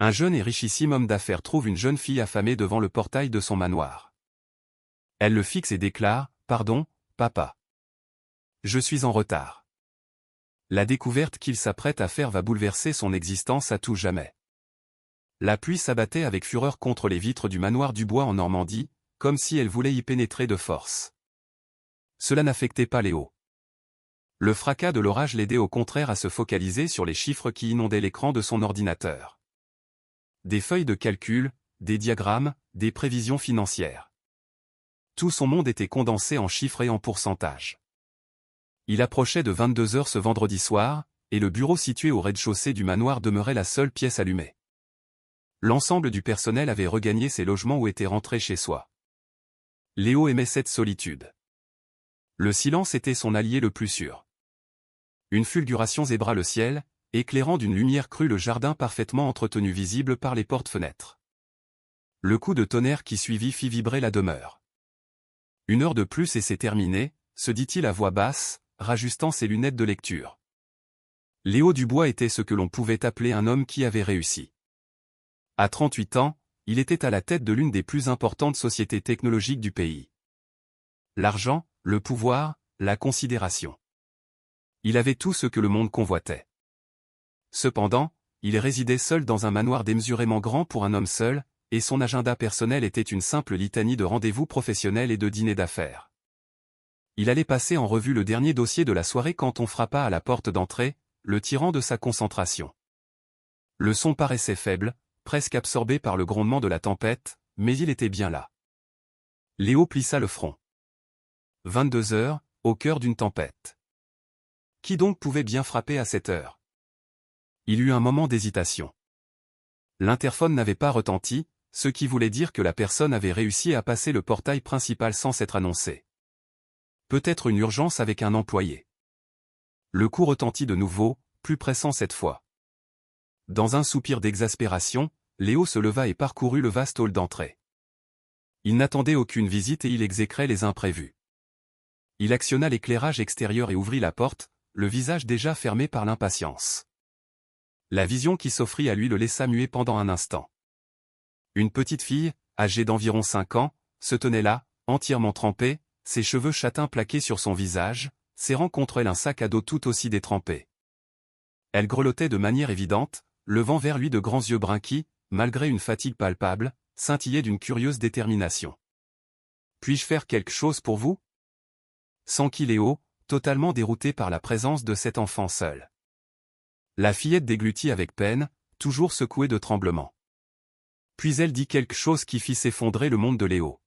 Un jeune et richissime homme d'affaires trouve une jeune fille affamée devant le portail de son manoir. Elle le fixe et déclare « Pardon, papa. Je suis en retard. » La découverte qu'il s'apprête à faire va bouleverser son existence à tout jamais. La pluie s'abattait avec fureur contre les vitres du manoir Dubois en Normandie, comme si elle voulait y pénétrer de force. Cela n'affectait pas Léo. Le fracas de l'orage l'aidait au contraire à se focaliser sur les chiffres qui inondaient l'écran de son ordinateur. Des feuilles de calcul, des diagrammes, des prévisions financières. Tout son monde était condensé en chiffres et en pourcentages. Il approchait de 22 heures ce vendredi soir, et le bureau situé au rez-de-chaussée du manoir demeurait la seule pièce allumée. L'ensemble du personnel avait regagné ses logements ou était rentré chez soi. Léo aimait cette solitude. Le silence était son allié le plus sûr. Une fulguration zébra le ciel, éclairant d'une lumière crue le jardin parfaitement entretenu visible par les portes-fenêtres. Le coup de tonnerre qui suivit fit vibrer la demeure. 1 heure de plus et c'est terminé, se dit-il à voix basse, rajustant ses lunettes de lecture. Léo Dubois était ce que l'on pouvait appeler un homme qui avait réussi. À 38 ans, il était à la tête de l'une des plus importantes sociétés technologiques du pays. L'argent, le pouvoir, la considération. Il avait tout ce que le monde convoitait. Cependant, il résidait seul dans un manoir démesurément grand pour un homme seul, et son agenda personnel était une simple litanie de rendez-vous professionnels et de dîners d'affaires. Il allait passer en revue le dernier dossier de la soirée quand on frappa à la porte d'entrée, le tirant de sa concentration. Le son paraissait faible, presque absorbé par le grondement de la tempête, mais il était bien là. Léo plissa le front. 22 heures, au cœur d'une tempête. Qui donc pouvait bien frapper à cette heure? Il eut un moment d'hésitation. L'interphone n'avait pas retenti, ce qui voulait dire que la personne avait réussi à passer le portail principal sans s'être annoncée. Peut-être une urgence avec un employé. Le coup retentit de nouveau, plus pressant cette fois. Dans un soupir d'exaspération, Léo se leva et parcourut le vaste hall d'entrée. Il n'attendait aucune visite et il exécrait les imprévus. Il actionna l'éclairage extérieur et ouvrit la porte, le visage déjà fermé par l'impatience. La vision qui s'offrit à lui le laissa muet pendant un instant. Une petite fille, âgée d'environ 5 ans, se tenait là, entièrement trempée, ses cheveux châtains plaqués sur son visage, serrant contre elle un sac à dos tout aussi détrempé. Elle grelottait de manière évidente, levant vers lui de grands yeux bruns qui, malgré une fatigue palpable, scintillaient d'une curieuse détermination. « Puis-je faire quelque chose pour vous ?» s'enquit Léo, totalement dérouté par la présence de cet enfant seul. La fillette déglutit avec peine, toujours secouée de tremblements. Puis elle dit quelque chose qui fit s'effondrer le monde de Léo.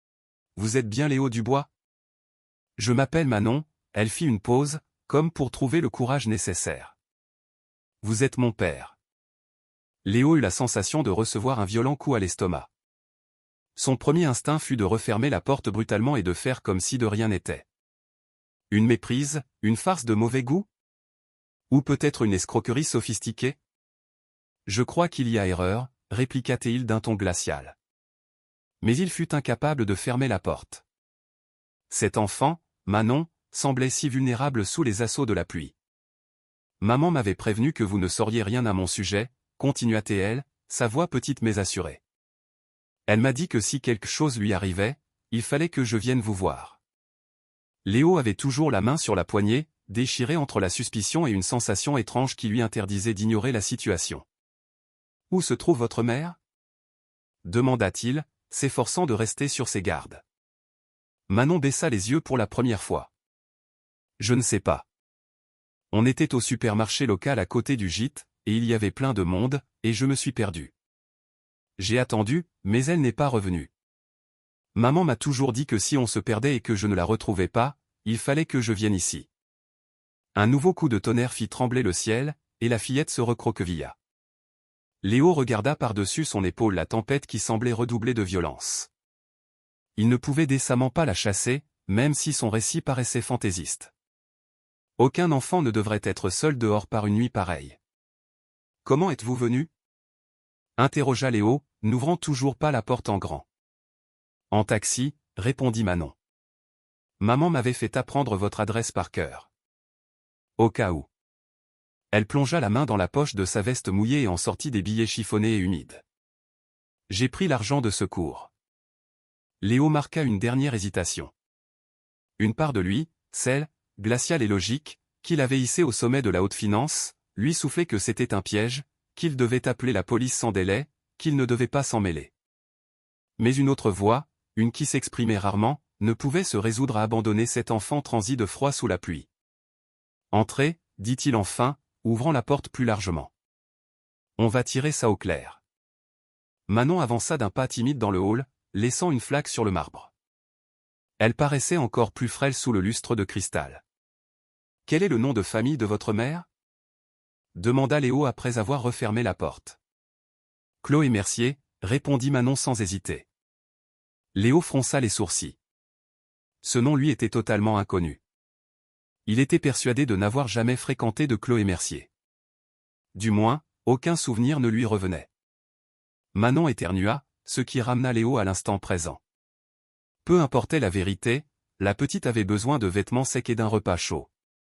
« Vous êtes bien Léo Dubois ? Je m'appelle Manon. » Elle fit une pause, comme pour trouver le courage nécessaire. « Vous êtes mon père. » Léo eut la sensation de recevoir un violent coup à l'estomac. Son premier instinct fut de refermer la porte brutalement et de faire comme si de rien n'était. Une méprise, une farce de mauvais goût? Ou peut-être une escroquerie sophistiquée? Je crois qu'il y a erreur, répliqua-t-il d'un ton glacial. Mais il fut incapable de fermer la porte. Cet enfant, Manon, semblait si vulnérable sous les assauts de la pluie. Maman m'avait prévenu que vous ne sauriez rien à mon sujet, continua-t-elle, sa voix petite mais assurée. Elle m'a dit que si quelque chose lui arrivait, il fallait que je vienne vous voir. Léo avait toujours la main sur la poignée, déchirée entre la suspicion et une sensation étrange qui lui interdisait d'ignorer la situation. « Où se trouve votre mère ?» demanda-t-il, s'efforçant de rester sur ses gardes. Manon baissa les yeux pour la première fois. « Je ne sais pas. On était au supermarché local à côté du gîte, et il y avait plein de monde, et je me suis perdu. J'ai attendu, mais elle n'est pas revenue. Maman m'a toujours dit que si on se perdait et que je ne la retrouvais pas, il fallait que je vienne ici. » Un nouveau coup de tonnerre fit trembler le ciel, et la fillette se recroquevilla. Léo regarda par-dessus son épaule la tempête qui semblait redoubler de violence. Il ne pouvait décemment pas la chasser, même si son récit paraissait fantaisiste. Aucun enfant ne devrait être seul dehors par une nuit pareille. « Comment êtes-vous venu ?» interrogea Léo, n'ouvrant toujours pas la porte en grand. « En taxi, » répondit Manon. « Maman m'avait fait apprendre votre adresse par cœur. Au cas où. » Elle plongea la main dans la poche de sa veste mouillée et en sortit des billets chiffonnés et humides. J'ai pris l'argent de secours. Léo marqua une dernière hésitation. Une part de lui, celle, glaciale et logique, qu'il avait hissée au sommet de la haute finance, lui soufflait que c'était un piège, qu'il devait appeler la police sans délai, qu'il ne devait pas s'en mêler. Mais une autre voix, une qui s'exprimait rarement, ne pouvait se résoudre à abandonner cet enfant transi de froid sous la pluie. « Entrez, dit-il enfin, ouvrant la porte plus largement. On va tirer ça au clair. » Manon avança d'un pas timide dans le hall, laissant une flaque sur le marbre. Elle paraissait encore plus frêle sous le lustre de cristal. « Quel est le nom de famille de votre mère » demanda Léo après avoir refermé la porte. « Chloé Mercier » répondit Manon sans hésiter. Léo fronça les sourcils. Ce nom lui était totalement inconnu. Il était persuadé de n'avoir jamais fréquenté de Chloé Mercier. Du moins, aucun souvenir ne lui revenait. Manon éternua, ce qui ramena Léo à l'instant présent. Peu importait la vérité, la petite avait besoin de vêtements secs et d'un repas chaud.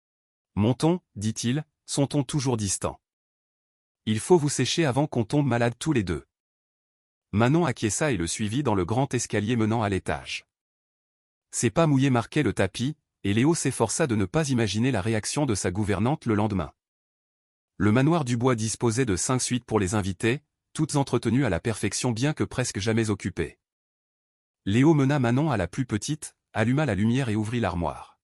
« Mon ton, dit-il, son ton toujours distant. Il faut vous sécher avant qu'on tombe malade tous les deux. Manon acquiesça et le suivit dans le grand escalier menant à l'étage. Ses pas mouillés marquaient le tapis, et Léo s'efforça de ne pas imaginer la réaction de sa gouvernante le lendemain. Le manoir du bois disposait de 5 suites pour les invités, toutes entretenues à la perfection bien que presque jamais occupées. Léo mena Manon à la plus petite, alluma la lumière et ouvrit l'armoire.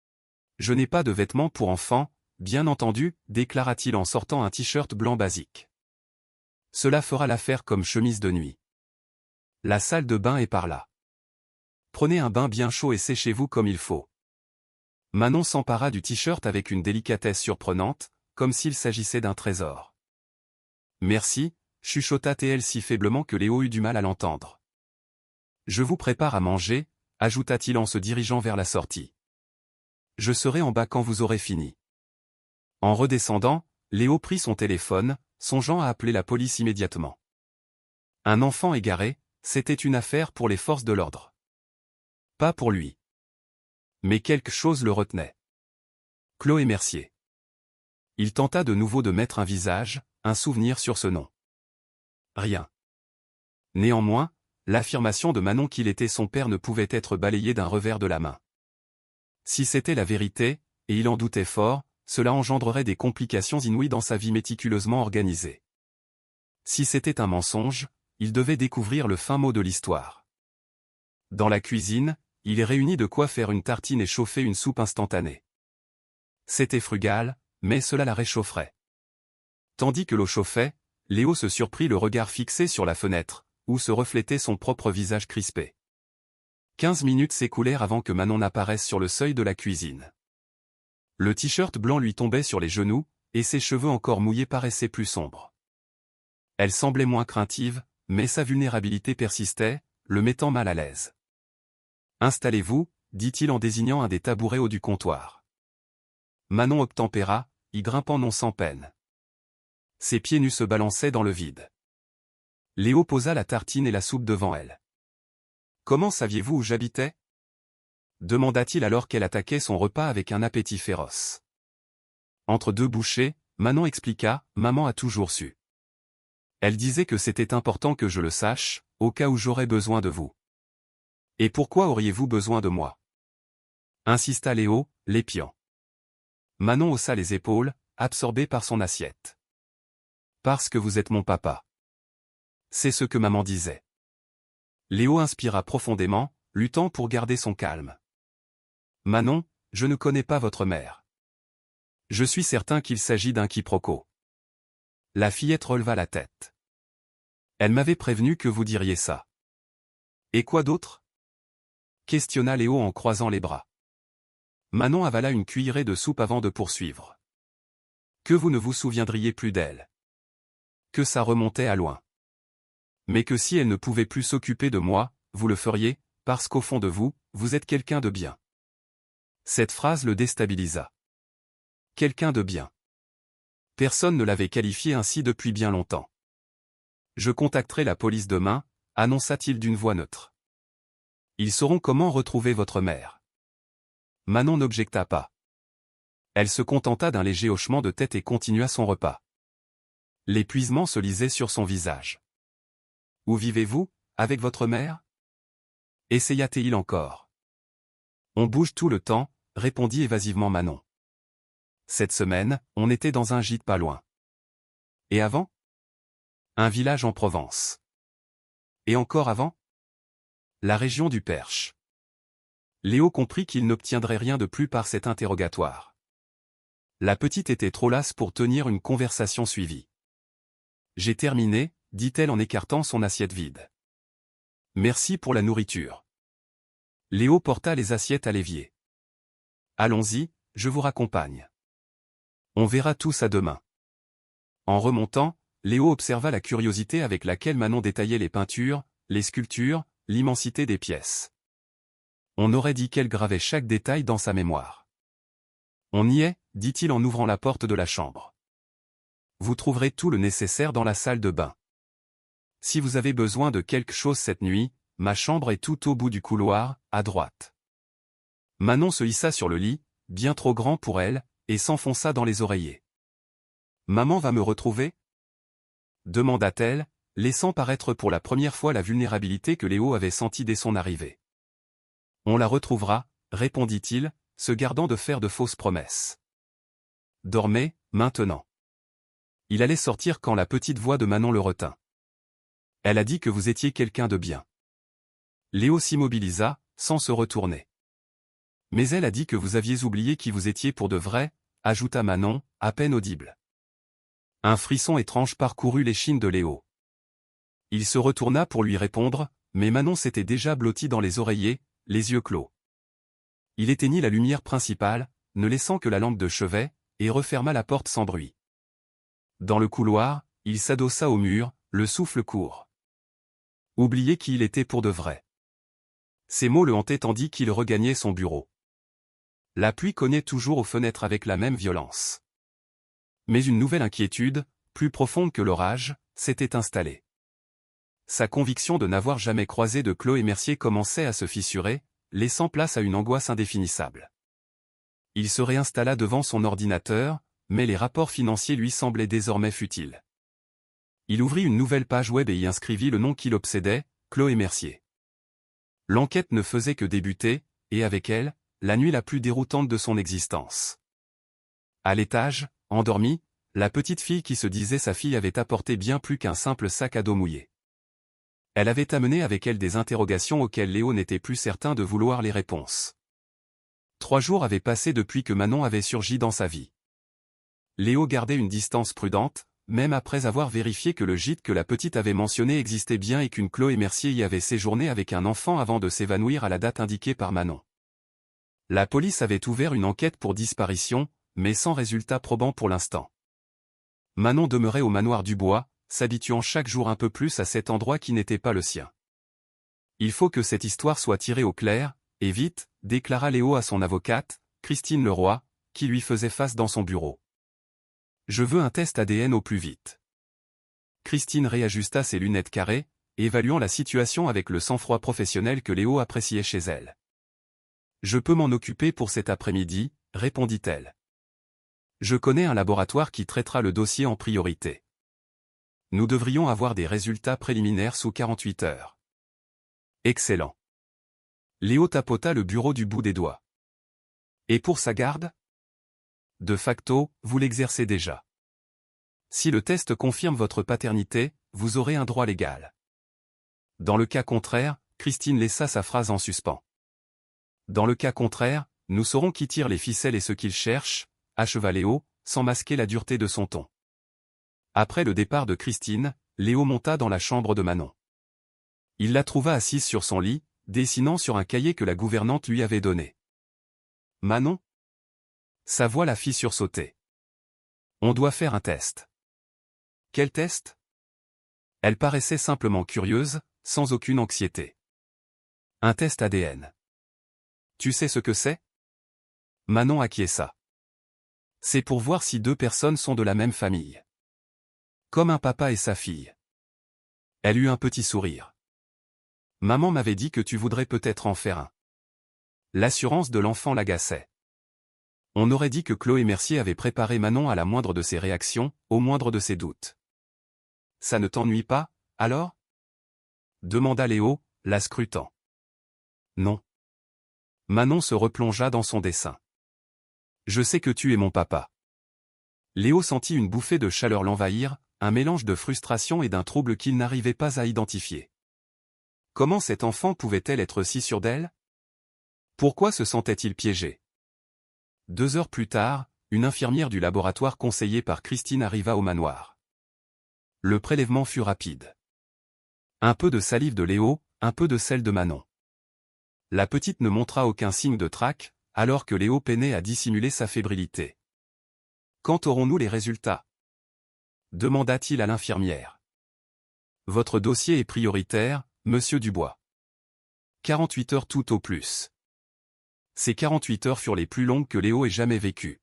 « Je n'ai pas de vêtements pour enfants, bien entendu, déclara-t-il en sortant un t-shirt blanc basique. Cela fera l'affaire comme chemise de nuit. La salle de bain est par là. Prenez un bain bien chaud et séchez-vous comme il faut. » Manon s'empara du t-shirt avec une délicatesse surprenante, comme s'il s'agissait d'un trésor. « Merci, chuchota-t-elle si faiblement que Léo eut du mal à l'entendre. « Je vous prépare à manger, ajouta-t-il en se dirigeant vers la sortie. Je serai en bas quand vous aurez fini. En redescendant, Léo prit son téléphone, songeant à appeler la police immédiatement. Un enfant égaré, c'était une affaire pour les forces de l'ordre. Pas pour lui. Mais quelque chose le retenait. Chloé Mercier. Il tenta de nouveau de mettre un visage, un souvenir sur ce nom. Rien. Néanmoins, l'affirmation de Manon qu'il était son père ne pouvait être balayée d'un revers de la main. Si c'était la vérité, et il en doutait fort, cela engendrerait des complications inouïes dans sa vie méticuleusement organisée. Si c'était un mensonge, il devait découvrir le fin mot de l'histoire. Dans la cuisine, il réunit de quoi faire une tartine et chauffer une soupe instantanée. C'était frugal, mais cela la réchaufferait. Tandis que l'eau chauffait, Léo se surprit le regard fixé sur la fenêtre, où se reflétait son propre visage crispé. 15 minutes s'écoulèrent avant que Manon n'apparaisse sur le seuil de la cuisine. Le t-shirt blanc lui tombait sur les genoux, et ses cheveux encore mouillés paraissaient plus sombres. Elle semblait moins craintive, mais sa vulnérabilité persistait, le mettant mal à l'aise. « Installez-vous, dit-il en désignant un des tabourets hauts du comptoir. Manon obtempéra, y grimpant non sans peine. Ses pieds nus se balançaient dans le vide. Léo posa la tartine et la soupe devant elle. « Comment saviez-vous où j'habitais » demanda-t-il alors qu'elle attaquait son repas avec un appétit féroce. Entre deux bouchées, Manon expliqua, « Maman a toujours su. Elle disait que c'était important que je le sache, au cas où j'aurais besoin de vous. » « Et pourquoi auriez-vous besoin de moi » insista Léo, l'épiant. Manon haussa les épaules, absorbée par son assiette. « Parce que vous êtes mon papa. » C'est ce que maman disait. Léo inspira profondément, luttant pour garder son calme. « Manon, je ne connais pas votre mère. Je suis certain qu'il s'agit d'un quiproquo. » La fillette releva la tête. « Elle m'avait prévenu que vous diriez ça. »« Et quoi d'autre » questionna Léo en croisant les bras. Manon avala une cuillerée de soupe avant de poursuivre. « Que vous ne vous souviendriez plus d'elle. Que ça remontait à loin. Mais que si elle ne pouvait plus s'occuper de moi, vous le feriez, parce qu'au fond de vous, vous êtes quelqu'un de bien. » Cette phrase le déstabilisa. Quelqu'un de bien. Personne ne l'avait qualifié ainsi depuis bien longtemps. « Je contacterai la police demain, » annonça-t-il d'une voix neutre. « Ils sauront comment retrouver votre mère. » Manon n'objecta pas. Elle se contenta d'un léger hochement de tête et continua son repas. L'épuisement se lisait sur son visage. « Où vivez-vous, avec votre mère » essaya-t-il encore. « On bouge tout le temps » répondit évasivement Manon. « Cette semaine, on était dans un gîte pas loin. »« Et avant ?»« Un village en Provence. »« Et encore avant ?»« La région du Perche. » Léo comprit qu'il n'obtiendrait rien de plus par cet interrogatoire. La petite était trop lasse pour tenir une conversation suivie. « J'ai terminé, » dit-elle en écartant son assiette vide. « Merci pour la nourriture. » Léo porta les assiettes à l'évier. « Allons-y, je vous raccompagne. On verra tout ça demain. » En remontant, Léo observa la curiosité avec laquelle Manon détaillait les peintures, les sculptures, l'immensité des pièces. On aurait dit qu'elle gravait chaque détail dans sa mémoire. « On y est, » dit-il en ouvrant la porte de la chambre. « Vous trouverez tout le nécessaire dans la salle de bain. Si vous avez besoin de quelque chose cette nuit, ma chambre est tout au bout du couloir, à droite. » Manon se hissa sur le lit, bien trop grand pour elle, et s'enfonça dans les oreillers. « Maman va me retrouver » demanda-t-elle, laissant paraître pour la première fois la vulnérabilité que Léo avait sentie dès son arrivée. « On la retrouvera, » répondit-il, se gardant de faire de fausses promesses. « Dormez, maintenant. » Il allait sortir quand la petite voix de Manon le retint. « Elle a dit que vous étiez quelqu'un de bien. » Léo s'immobilisa, sans se retourner. « Mais elle a dit que vous aviez oublié qui vous étiez pour de vrai, » ajouta Manon, à peine audible. Un frisson étrange parcourut l'échine de Léo. Il se retourna pour lui répondre, mais Manon s'était déjà blottie dans les oreillers, les yeux clos. Il éteignit la lumière principale, ne laissant que la lampe de chevet, et referma la porte sans bruit. Dans le couloir, il s'adossa au mur, le souffle court. Oubliez qui il était pour de vrai. Ces mots le hantaient tandis qu'il regagnait son bureau. La pluie cognait toujours aux fenêtres avec la même violence. Mais une nouvelle inquiétude, plus profonde que l'orage, s'était installée. Sa conviction de n'avoir jamais croisé de Chloé Mercier commençait à se fissurer, laissant place à une angoisse indéfinissable. Il se réinstalla devant son ordinateur, mais les rapports financiers lui semblaient désormais futiles. Il ouvrit une nouvelle page web et y inscrivit le nom qui l'obsédait, Chloé Mercier. L'enquête ne faisait que débuter, et avec elle, la nuit la plus déroutante de son existence. À l'étage, endormie, la petite fille qui se disait sa fille avait apporté bien plus qu'un simple sac à dos mouillé. Elle avait amené avec elle des interrogations auxquelles Léo n'était plus certain de vouloir les réponses. 3 jours avaient passé depuis que Manon avait surgi dans sa vie. Léo gardait une distance prudente, même après avoir vérifié que le gîte que la petite avait mentionné existait bien et qu'une Chloé Mercier y avait séjourné avec un enfant avant de s'évanouir à la date indiquée par Manon. La police avait ouvert une enquête pour disparition, mais sans résultat probant pour l'instant. Manon demeurait au manoir du Bois, s'habituant chaque jour un peu plus à cet endroit qui n'était pas le sien. Il faut que cette histoire soit tirée au clair, et vite, déclara Léo à son avocate, Christine Leroy, qui lui faisait face dans son bureau. Je veux un test ADN au plus vite. Christine réajusta ses lunettes carrées, évaluant la situation avec le sang-froid professionnel que Léo appréciait chez elle. Je peux m'en occuper pour cet après-midi, répondit-elle. Je connais un laboratoire qui traitera le dossier en priorité. Nous devrions avoir des résultats préliminaires sous 48 heures. Excellent. Léo tapota le bureau du bout des doigts. Et pour sa garde ? De facto, vous l'exercez déjà. Si le test confirme votre paternité, vous aurez un droit légal. Dans le cas contraire, Christine laissa sa phrase en suspens. Dans le cas contraire, nous saurons qui tire les ficelles et ce qu'il cherche, acheva Léo, sans masquer la dureté de son ton. Après le départ de Christine, Léo monta dans la chambre de Manon. Il la trouva assise sur son lit, dessinant sur un cahier que la gouvernante lui avait donné. « Manon ?» Sa voix la fit sursauter. « On doit faire un test. » « Quel test ?» Elle paraissait simplement curieuse, sans aucune anxiété. « Un test ADN. » « Tu sais ce que c'est ?» Manon acquiesça. « C'est pour voir si 2 personnes sont de la même famille. Comme un papa et sa fille. » Elle eut un petit sourire. « Maman m'avait dit que tu voudrais peut-être en faire un. » L'assurance de l'enfant l'agaçait. On aurait dit que Chloé Mercier avait préparé Manon à la moindre de ses réactions, au moindre de ses doutes. « Ça ne t'ennuie pas, alors ?» demanda Léo, la scrutant. « Non. » Manon se replongea dans son dessin. « Je sais que tu es mon papa. » Léo sentit une bouffée de chaleur l'envahir, un mélange de frustration et d'un trouble qu'il n'arrivait pas à identifier. Comment cet enfant pouvait-elle être si sûre d'elle? Pourquoi se sentait-il piégé? 2 heures plus tard, une infirmière du laboratoire conseillée par Christine arriva au manoir. Le prélèvement fut rapide. Un peu de salive de Léo, un peu de sel de Manon. La petite ne montra aucun signe de trac, alors que Léo peinait à dissimuler sa fébrilité. « Quand aurons-nous les résultats ?» demanda-t-il à l'infirmière. « Votre dossier est prioritaire, monsieur Dubois. 48 heures tout au plus. » Ces 48 heures furent les plus longues que Léo ait jamais vécues.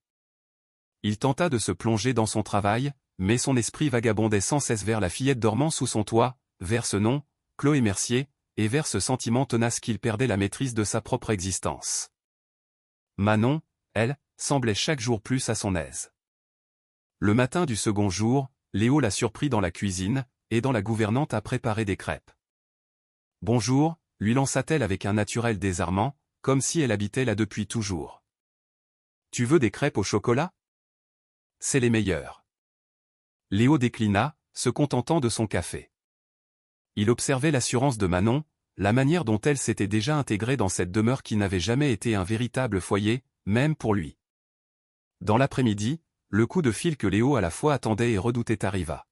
Il tenta de se plonger dans son travail, mais son esprit vagabondait sans cesse vers la fillette dormant sous son toit, vers ce nom, Chloé Mercier, et vers ce sentiment tenace qu'il perdait la maîtrise de sa propre existence. Manon, elle, semblait chaque jour plus à son aise. Le matin du second jour, Léo la surprit dans la cuisine, aidant la gouvernante à préparer des crêpes. « Bonjour », lui lança-t-elle avec un naturel désarmant, comme si elle habitait là depuis toujours. « Tu veux des crêpes au chocolat? C'est les meilleures. » Léo déclina, se contentant de son café. Il observait l'assurance de Manon, la manière dont elle s'était déjà intégrée dans cette demeure qui n'avait jamais été un véritable foyer, même pour lui. Dans l'après-midi, le coup de fil que Léo à la fois attendait et redoutait arriva.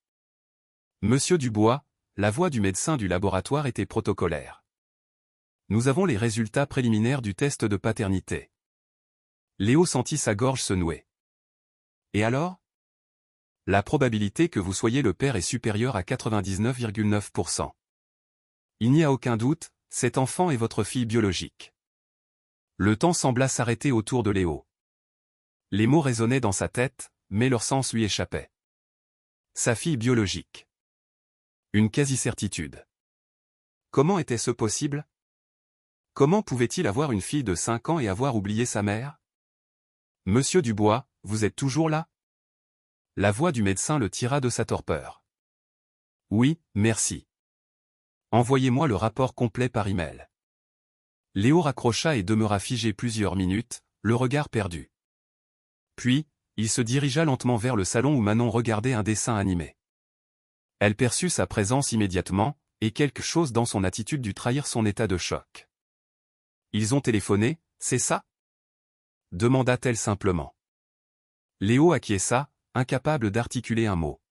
« Monsieur Dubois, la voix du médecin du laboratoire était protocolaire. Nous avons les résultats préliminaires du test de paternité. » Léo sentit sa gorge se nouer. « Et alors ? » « La probabilité que vous soyez le père est supérieure à 99,9%. Il n'y a aucun doute, cet enfant est votre fille biologique. » Le temps sembla s'arrêter autour de Léo. Les mots résonnaient dans sa tête, mais leur sens lui échappait. Sa fille biologique. Une quasi-certitude. Comment était-ce possible? Comment pouvait-il avoir une fille de 5 ans et avoir oublié sa mère? « Monsieur Dubois, vous êtes toujours là? » La voix du médecin le tira de sa torpeur. « Oui, merci. Envoyez-moi le rapport complet par email. » Léo raccrocha et demeura figé plusieurs minutes, le regard perdu. Puis, il se dirigea lentement vers le salon où Manon regardait un dessin animé. Elle perçut sa présence immédiatement, et quelque chose dans son attitude dut trahir son état de choc. « Ils ont téléphoné, c'est ça? » demanda-t-elle simplement. Léo acquiesça, incapable d'articuler un mot.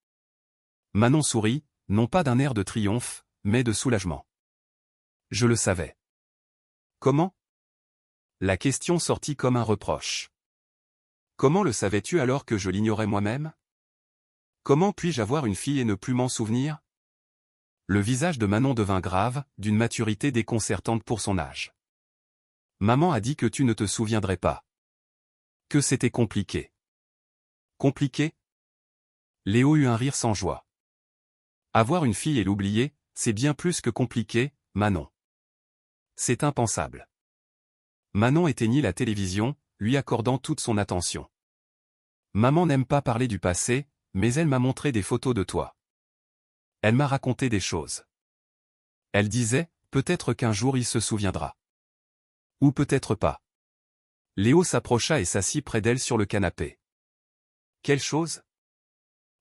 Manon sourit, non pas d'un air de triomphe, mais de soulagement. « Je le savais. » Comment? La question sortit comme un reproche. Comment le savais-tu alors que je l'ignorais moi-même? Comment puis-je avoir une fille et ne plus m'en souvenir? Le visage de Manon devint grave, d'une maturité déconcertante pour son âge. Maman a dit que tu ne te souviendrais pas. Que c'était compliqué. Compliqué? Léo eut un rire sans joie. Avoir une fille et l'oublier, c'est bien plus que compliqué, Manon. C'est impensable. Manon éteignit la télévision, lui accordant toute son attention. Maman n'aime pas parler du passé, mais elle m'a montré des photos de toi. Elle m'a raconté des choses. Elle disait, peut-être qu'un jour il se souviendra. Ou peut-être pas. Léo s'approcha et s'assit près d'elle sur le canapé. Quelle chose?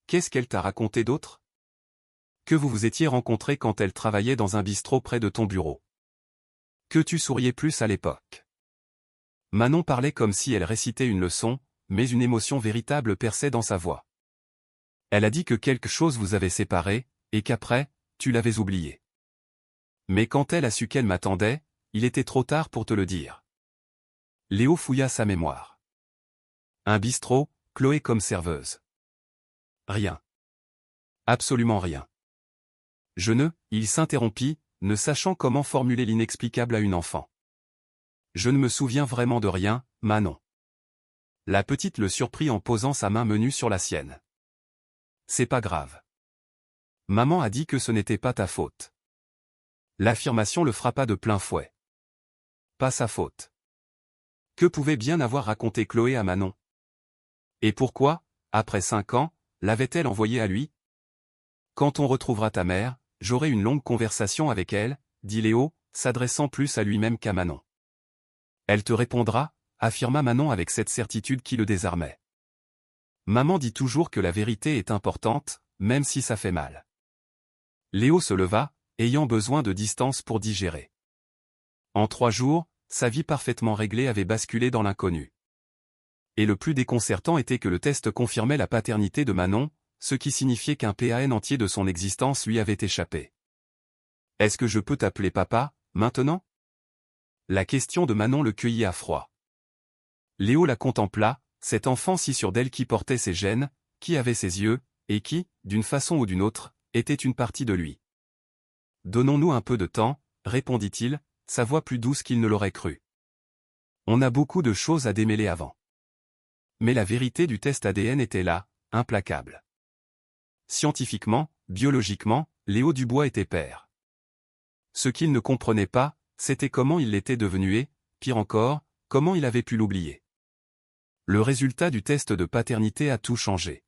Qu'est-ce qu'elle t'a raconté d'autre? Que vous vous étiez rencontrés quand elle travaillait dans un bistrot près de ton bureau. Que tu souriais plus à l'époque. Manon parlait comme si elle récitait une leçon, mais une émotion véritable perçait dans sa voix. Elle a dit que quelque chose vous avait séparés, et qu'après, tu l'avais oublié. Mais quand elle a su qu'elle m'attendait, il était trop tard pour te le dire. Léo fouilla sa mémoire. Un bistrot, Chloé comme serveuse. Rien. Absolument rien. Il s'interrompit, ne sachant comment formuler l'inexplicable à une enfant. Je ne me souviens vraiment de rien, Manon. La petite le surprit en posant sa main menue sur la sienne. C'est pas grave. Maman a dit que ce n'était pas ta faute. L'affirmation le frappa de plein fouet. Pas sa faute. Que pouvait bien avoir raconté Chloé à Manon? Et pourquoi, après 5 ans, l'avait-elle envoyé à lui? Quand on retrouvera ta mère, j'aurai une longue conversation avec elle, dit Léo, s'adressant plus à lui-même qu'à Manon. Elle te répondra, affirma Manon avec cette certitude qui le désarmait. Maman dit toujours que la vérité est importante, même si ça fait mal. Léo se leva, ayant besoin de distance pour digérer. En 3 jours, sa vie parfaitement réglée avait basculé dans l'inconnu. Et le plus déconcertant était que le test confirmait la paternité de Manon, ce qui signifiait qu'un PAN entier de son existence lui avait échappé. « Est-ce que je peux t'appeler papa, maintenant ?» La question de Manon le cueillit à froid. Léo la contempla, cet enfant si sûr d'elle qui portait ses gènes, qui avait ses yeux, et qui, d'une façon ou d'une autre, était une partie de lui. « Donnons-nous un peu de temps, répondit-il, sa voix plus douce qu'il ne l'aurait cru. On a beaucoup de choses à démêler avant. Mais la vérité du test ADN était là, implacable. Scientifiquement, biologiquement, Léo Dubois était père. Ce qu'il ne comprenait pas, c'était comment il l'était devenu et, pire encore, comment il avait pu l'oublier. Le résultat du test de paternité a tout changé.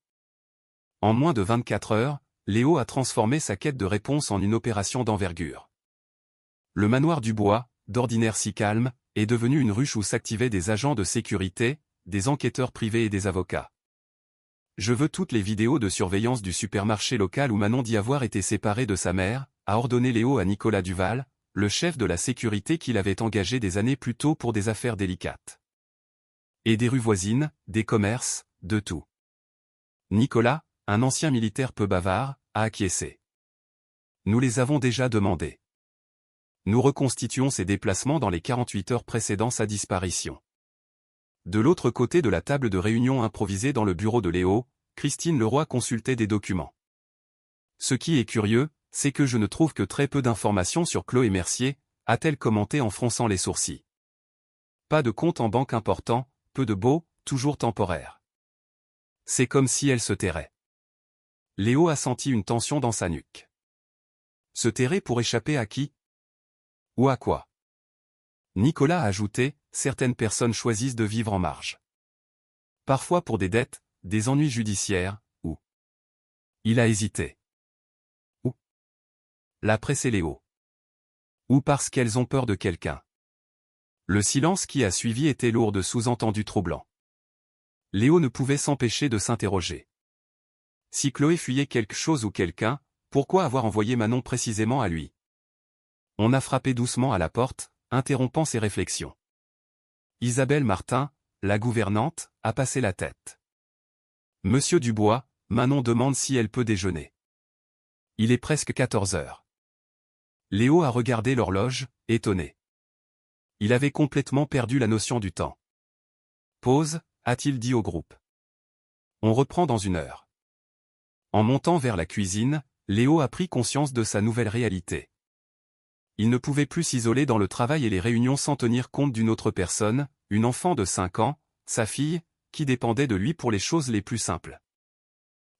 En moins de 24 heures, Léo a transformé sa quête de réponse en une opération d'envergure. Le manoir Dubois, d'ordinaire si calme, est devenu une ruche où s'activaient des agents de sécurité, des enquêteurs privés et des avocats. Je veux toutes les vidéos de surveillance du supermarché local où Manon dit avoir été séparée de sa mère, a ordonné Léo à Nicolas Duval, le chef de la sécurité qu'il avait engagé des années plus tôt pour des affaires délicates. Et des rues voisines, des commerces, de tout. Nicolas, un ancien militaire peu bavard, a acquiescé. Nous les avons déjà demandés. Nous reconstituons ces déplacements dans les 48 heures précédant sa disparition. De l'autre côté de la table de réunion improvisée dans le bureau de Léo, Christine Leroy consultait des documents. Ce qui est curieux, c'est que je ne trouve que très peu d'informations sur Chloé Mercier, a-t-elle commenté en fronçant les sourcils. Pas de compte en banque important, peu de beaux, toujours temporaire. C'est comme si elle se tairait. Léo a senti une tension dans sa nuque. Se terrer pour échapper à qui? Ou à quoi? Nicolas a ajouté, certaines personnes choisissent de vivre en marge. Parfois pour des dettes, des ennuis judiciaires, ou... Il a hésité. Ou... l'a pressé Léo. Ou parce qu'elles ont peur de quelqu'un. Le silence qui a suivi était lourd de sous-entendus troublants. Léo ne pouvait s'empêcher de s'interroger. Si Chloé fuyait quelque chose ou quelqu'un, pourquoi avoir envoyé Manon précisément à lui? On a frappé doucement à la porte, interrompant ses réflexions. Isabelle Martin, la gouvernante, a passé la tête. Monsieur Dubois, Manon demande si elle peut déjeuner. Il est presque 14 heures. Léo a regardé l'horloge, étonné. Il avait complètement perdu la notion du temps. Pause, a-t-il dit au groupe. On reprend dans 1 heure. En montant vers la cuisine, Léo a pris conscience de sa nouvelle réalité. Il ne pouvait plus s'isoler dans le travail et les réunions sans tenir compte d'une autre personne, une enfant de 5 ans, sa fille, qui dépendait de lui pour les choses les plus simples.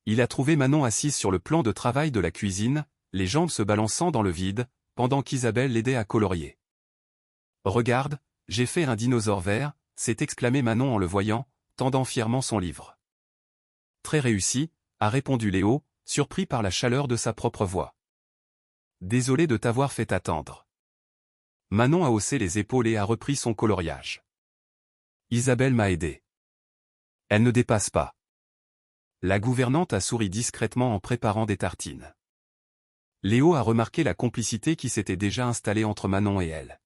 Il a trouvé Manon assise sur le plan de travail de la cuisine, les jambes se balançant dans le vide, pendant qu'Isabelle l'aidait à colorier. « Regarde, j'ai fait un dinosaure vert », s'est exclamé Manon en le voyant, tendant fièrement son livre. « Très réussi », a répondu Léo, surpris par la chaleur de sa propre voix. « Désolé de t'avoir fait attendre. » Manon a haussé les épaules et a repris son coloriage. « Isabelle m'a aidé. Elle ne dépasse pas. » La gouvernante a souri discrètement en préparant des tartines. Léo a remarqué la complicité qui s'était déjà installée entre Manon et elle.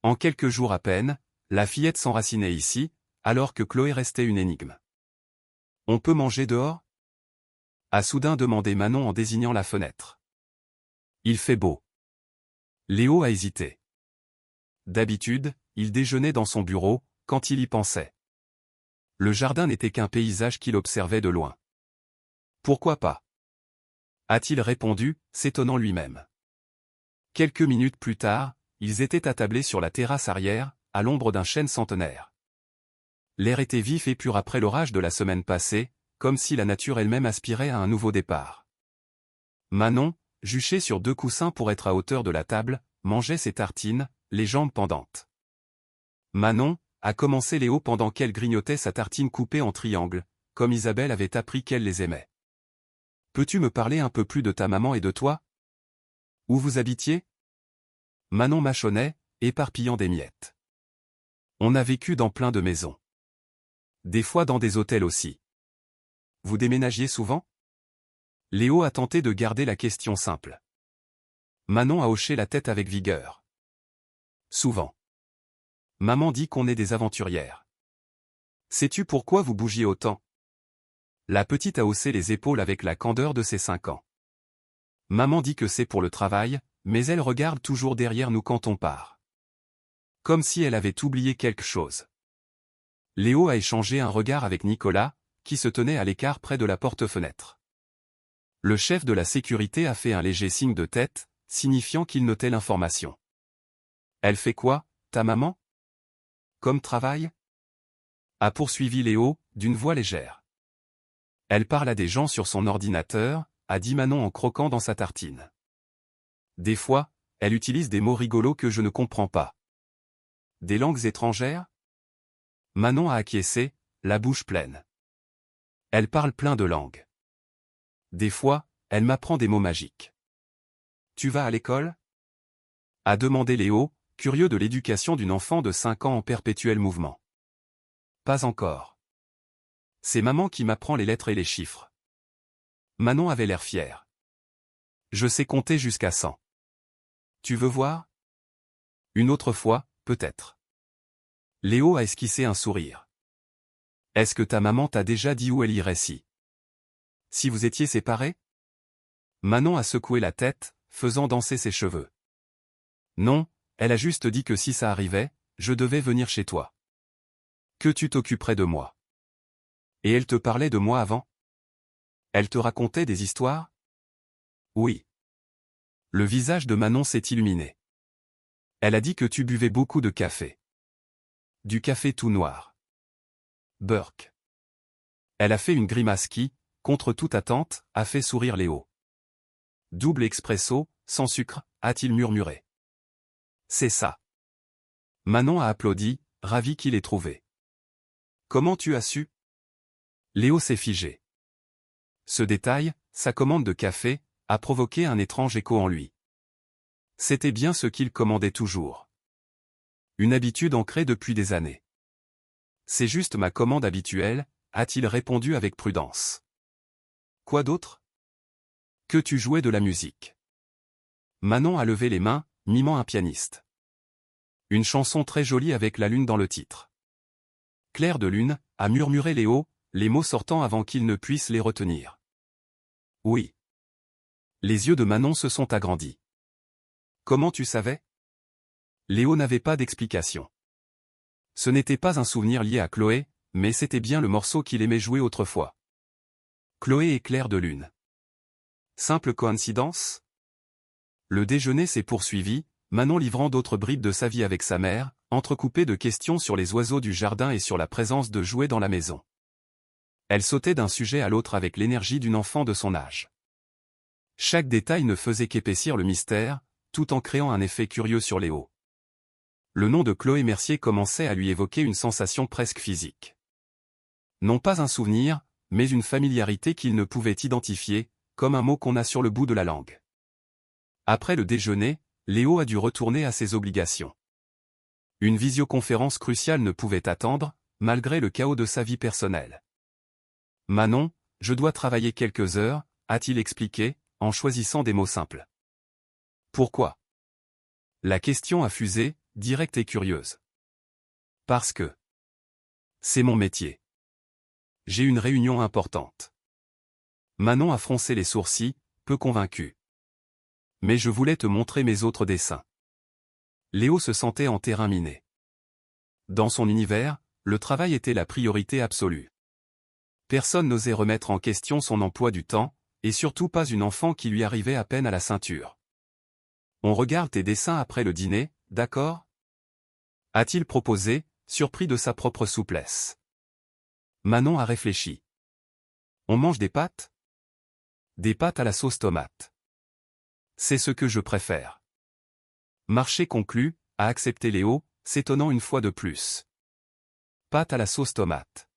En quelques jours à peine, la fillette s'enracinait ici, alors que Chloé restait une énigme. « On peut manger dehors ?» a soudain demandé Manon en désignant la fenêtre. « Il fait beau. » Léo a hésité. D'habitude, il déjeunait dans son bureau, quand il y pensait. Le jardin n'était qu'un paysage qu'il observait de loin. Pourquoi pas? A-t-il répondu, s'étonnant lui-même. Quelques minutes plus tard, ils étaient attablés sur la terrasse arrière, à l'ombre d'un chêne centenaire. L'air était vif et pur après l'orage de la semaine passée, comme si la nature elle-même aspirait à un nouveau départ. Manon, juchée sur 2 coussins pour être à hauteur de la table, mangeait ses tartines, les jambes pendantes. Manon, a commencé Léo pendant qu'elle grignotait sa tartine coupée en triangle, comme Isabelle avait appris qu'elle les aimait. Peux-tu me parler un peu plus de ta maman et de toi? Où vous habitiez? Manon mâchonnait, éparpillant des miettes. On a vécu dans plein de maisons. Des fois dans des hôtels aussi. Vous déménagiez souvent? Léo a tenté de garder la question simple. Manon a hoché la tête avec vigueur. Souvent. Maman dit qu'on est des aventurières. Sais-tu pourquoi vous bougiez autant? La petite a haussé les épaules avec la candeur de ses 5 ans. Maman dit que c'est pour le travail, mais elle regarde toujours derrière nous quand on part. Comme si elle avait oublié quelque chose. Léo a échangé un regard avec Nicolas, qui se tenait à l'écart près de la porte-fenêtre. Le chef de la sécurité a fait un léger signe de tête, signifiant qu'il notait l'information. Elle fait quoi, ta maman? Comme travail? A poursuivi Léo, d'une voix légère. Elle parle à des gens sur son ordinateur, a dit Manon en croquant dans sa tartine. Des fois, elle utilise des mots rigolos que je ne comprends pas. Des langues étrangères? Manon a acquiescé, la bouche pleine. Elle parle plein de langues. Des fois, elle m'apprend des mots magiques. Tu vas à l'école? A demandé Léo, curieux de l'éducation d'une enfant de 5 ans en perpétuel mouvement. Pas encore. C'est maman qui m'apprend les lettres et les chiffres. Manon avait l'air fière. Je sais compter jusqu'à 100. Tu veux voir? Une autre fois, peut-être. Léo a esquissé un sourire. Est-ce que ta maman t'a déjà dit où elle irait si vous étiez séparés? Manon a secoué la tête, faisant danser ses cheveux. Non, elle a juste dit que si ça arrivait, je devais venir chez toi. Que tu t'occuperais de moi. Et elle te parlait de moi avant? Elle te racontait des histoires? Oui. Le visage de Manon s'est illuminé. Elle a dit que tu buvais beaucoup de café. Du café tout noir. Burk. Elle a fait une grimace qui, contre toute attente, a fait sourire Léo. Double expresso, sans sucre, a-t-il murmuré. C'est ça. Manon a applaudi, ravi qu'il ait trouvé. Comment tu as su? Léo s'est figé. Ce détail, sa commande de café, a provoqué un étrange écho en lui. C'était bien ce qu'il commandait toujours. Une habitude ancrée depuis des années. C'est juste ma commande habituelle, a-t-il répondu avec prudence. Quoi d'autre? Que tu jouais de la musique. Manon a levé les mains, mimant un pianiste. Une chanson très jolie avec la lune dans le titre. Clair de lune, a murmuré Léo, les mots sortant avant qu'il ne puisse les retenir. Oui. Les yeux de Manon se sont agrandis. Comment tu savais? Léo n'avait pas d'explication. Ce n'était pas un souvenir lié à Chloé, mais c'était bien le morceau qu'il aimait jouer autrefois. Chloé et Clair de lune. Simple coïncidence? Le déjeuner s'est poursuivi, Manon livrant d'autres bribes de sa vie avec sa mère, entrecoupées de questions sur les oiseaux du jardin et sur la présence de jouets dans la maison. Elle sautait d'un sujet à l'autre avec l'énergie d'une enfant de son âge. Chaque détail ne faisait qu'épaissir le mystère, tout en créant un effet curieux sur Léo. Le nom de Chloé Mercier commençait à lui évoquer une sensation presque physique. Non pas un souvenir, mais une familiarité qu'il ne pouvait identifier, comme un mot qu'on a sur le bout de la langue. Après le déjeuner, Léo a dû retourner à ses obligations. Une visioconférence cruciale ne pouvait attendre, malgré le chaos de sa vie personnelle. Manon, je dois travailler quelques heures, a-t-il expliqué, en choisissant des mots simples. Pourquoi? La question a fusé, directe et curieuse. Parce que c'est mon métier. J'ai une réunion importante. Manon a froncé les sourcils, peu convaincue. Mais je voulais te montrer mes autres dessins. Léo se sentait en terrain miné. Dans son univers, le travail était la priorité absolue. Personne n'osait remettre en question son emploi du temps, et surtout pas une enfant qui lui arrivait à peine à la ceinture. On regarde tes dessins après le dîner, d'accord? A-t-il proposé, surpris de sa propre souplesse. Manon a réfléchi. On mange des pâtes? Des pâtes à la sauce tomate. C'est ce que je préfère. Marché conclu, a accepté Léo, s'étonnant une fois de plus. pâte à la sauce tomate.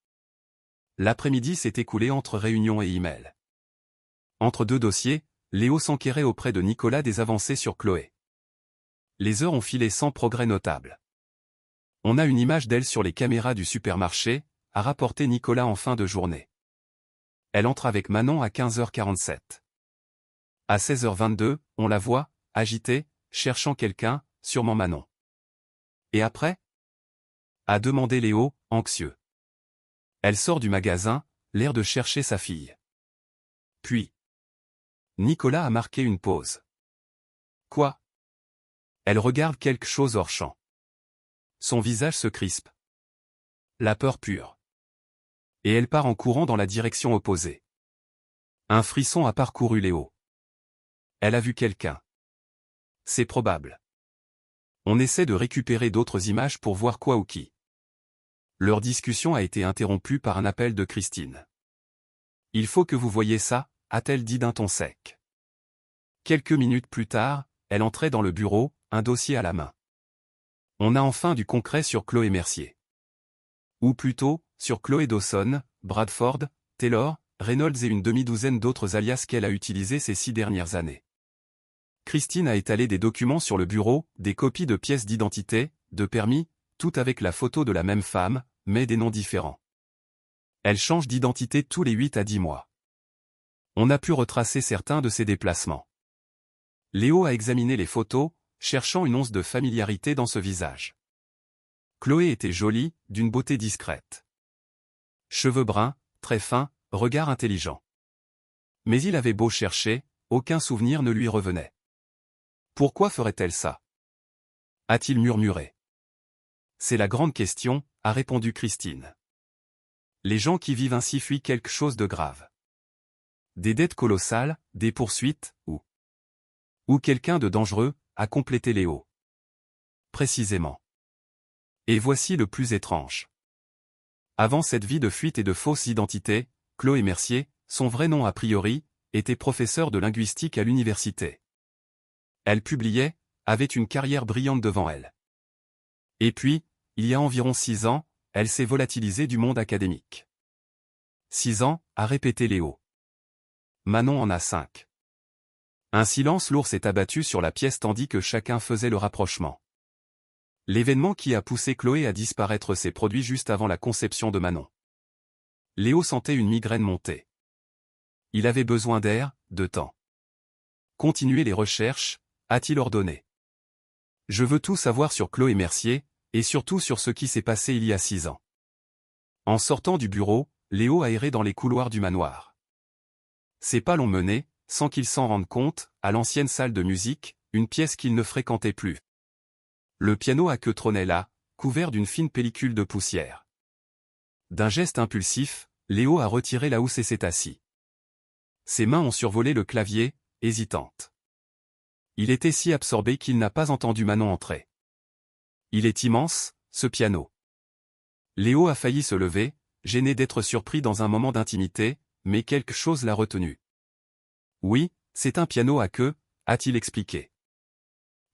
L'après-midi s'est écoulé entre réunions et emails. Entre deux dossiers, Léo s'enquérait auprès de Nicolas des avancées sur Chloé. Les heures ont filé sans progrès notable. On a une image d'elle sur les caméras du supermarché, a rapporté Nicolas en fin de journée. Elle entre avec Manon à 15h47. À 16h22, on la voit, agitée, cherchant quelqu'un, sûrement Manon. Et après ? A demandé Léo, anxieux. Elle sort du magasin, l'air de chercher sa fille. Puis. Nicolas a marqué une pause. Quoi ? Elle regarde quelque chose hors champ. Son visage se crispe. La peur pure. Et elle part en courant dans la direction opposée. Un frisson a parcouru Léo. Elle a vu quelqu'un. C'est probable. On essaie de récupérer d'autres images pour voir quoi ou qui. Leur discussion a été interrompue par un appel de Christine. Il faut que vous voyiez ça, a-t-elle dit d'un ton sec. Quelques minutes plus tard, elle entrait dans le bureau, un dossier à la main. On a enfin du concret sur Chloé Mercier. Ou plutôt, sur Chloé Dawson, Bradford, Taylor, Reynolds et une demi-douzaine d'autres alias qu'elle a utilisés ces 6 dernières années. Christine a étalé des documents sur le bureau, des copies de pièces d'identité, de permis, tout avec la photo de la même femme, mais des noms différents. Elle change d'identité tous les 8 à 10 mois. On a pu retracer certains de ses déplacements. Léo a examiné les photos, cherchant une once de familiarité dans ce visage. Chloé était jolie, d'une beauté discrète. Cheveux bruns, très fins, regard intelligent. Mais il avait beau chercher, aucun souvenir ne lui revenait. Pourquoi ferait-elle ça ? A-t-il murmuré. C'est la grande question, a répondu Christine. Les gens qui vivent ainsi fuient quelque chose de grave. Des dettes colossales, des poursuites, ou quelqu'un de dangereux, a complété Léo. Précisément. Et voici le plus étrange. Avant cette vie de fuite et de fausse identité, Chloé Mercier, son vrai nom a priori, était professeure de linguistique à l'université. Elle publiait, avait une carrière brillante devant elle. Et puis, il y a environ 6 ans, elle s'est volatilisée du monde académique. 6 ans, a répété Léo. Manon en a 5. Un silence lourd s'est abattu sur la pièce tandis que chacun faisait le rapprochement. L'événement qui a poussé Chloé à disparaître s'est produit juste avant la conception de Manon. Léo sentait une migraine monter. Il avait besoin d'air, de temps. Continuez les recherches, a-t-il ordonné. Je veux tout savoir sur Chloé Mercier, et surtout sur ce qui s'est passé il y a 6 ans. En sortant du bureau, Léo a erré dans les couloirs du manoir. Ses pas l'ont mené, sans qu'il s'en rende compte, à l'ancienne salle de musique, une pièce qu'il ne fréquentait plus. Le piano à queue trônait là, couvert d'une fine pellicule de poussière. D'un geste impulsif, Léo a retiré la housse et s'est assis. Ses mains ont survolé le clavier, hésitantes. Il était si absorbé qu'il n'a pas entendu Manon entrer. Il est immense, ce piano. Léo a failli se lever, gêné d'être surpris dans un moment d'intimité, mais quelque chose l'a retenu. Oui, c'est un piano à queue, a-t-il expliqué.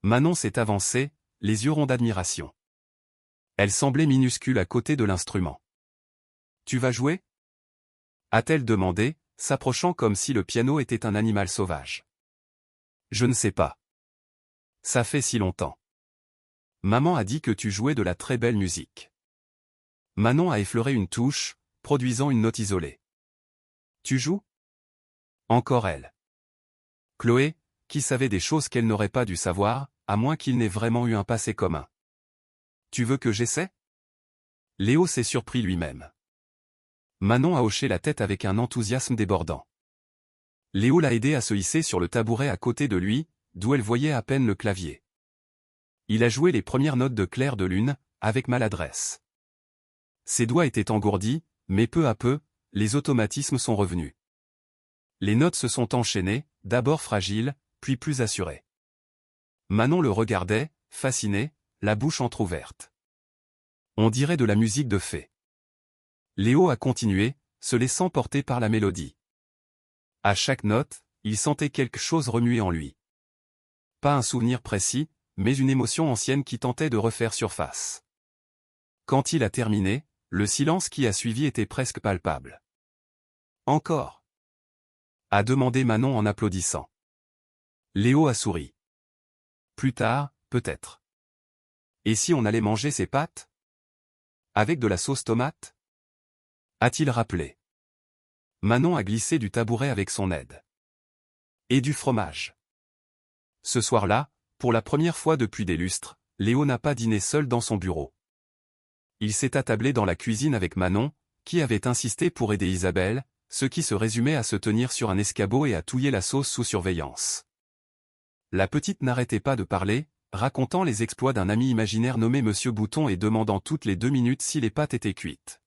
Manon s'est avancée, les yeux ronds d'admiration. Elle semblait minuscule à côté de l'instrument. Tu vas jouer ? A-t-elle demandé, s'approchant comme si le piano était un animal sauvage. Je ne sais pas. Ça fait si longtemps. Maman a dit que tu jouais de la très belle musique. Manon a effleuré une touche, produisant une note isolée. Tu joues ? Encore elle. Chloé, qui savait des choses qu'elle n'aurait pas dû savoir, à moins qu'il n'ait vraiment eu un passé commun. Tu veux que j'essaie ? Léo s'est surpris lui-même. Manon a hoché la tête avec un enthousiasme débordant. Léo l'a aidé à se hisser sur le tabouret à côté de lui, d'où elle voyait à peine le clavier. Il a joué les premières notes de Clair de Lune, avec maladresse. Ses doigts étaient engourdis, mais peu à peu, les automatismes sont revenus. Les notes se sont enchaînées, d'abord fragiles, puis plus assurées. Manon le regardait, fascinée, la bouche entr'ouverte. On dirait de la musique de fée. Léo a continué, se laissant porter par la mélodie. À chaque note, il sentait quelque chose remuer en lui. Pas un souvenir précis, mais une émotion ancienne qui tentait de refaire surface. Quand il a terminé, Le silence qui a suivi était presque palpable. Encore, a demandé Manon en applaudissant. Léo a souri. Plus tard, peut-être. Et si on allait manger ses pâtes? Avec de la sauce tomate? A-t-il rappelé. Manon a glissé du tabouret avec son aide. Et du fromage. Ce soir-là, pour la première fois depuis des lustres, Léo n'a pas dîné seul dans son bureau. Il s'est attablé dans la cuisine avec Manon, qui avait insisté pour aider Isabelle, ce qui se résumait à se tenir sur un escabeau et à touiller la sauce sous surveillance. La petite n'arrêtait pas de parler, racontant les exploits d'un ami imaginaire nommé Monsieur Bouton et demandant toutes les 2 minutes si les pâtes étaient cuites.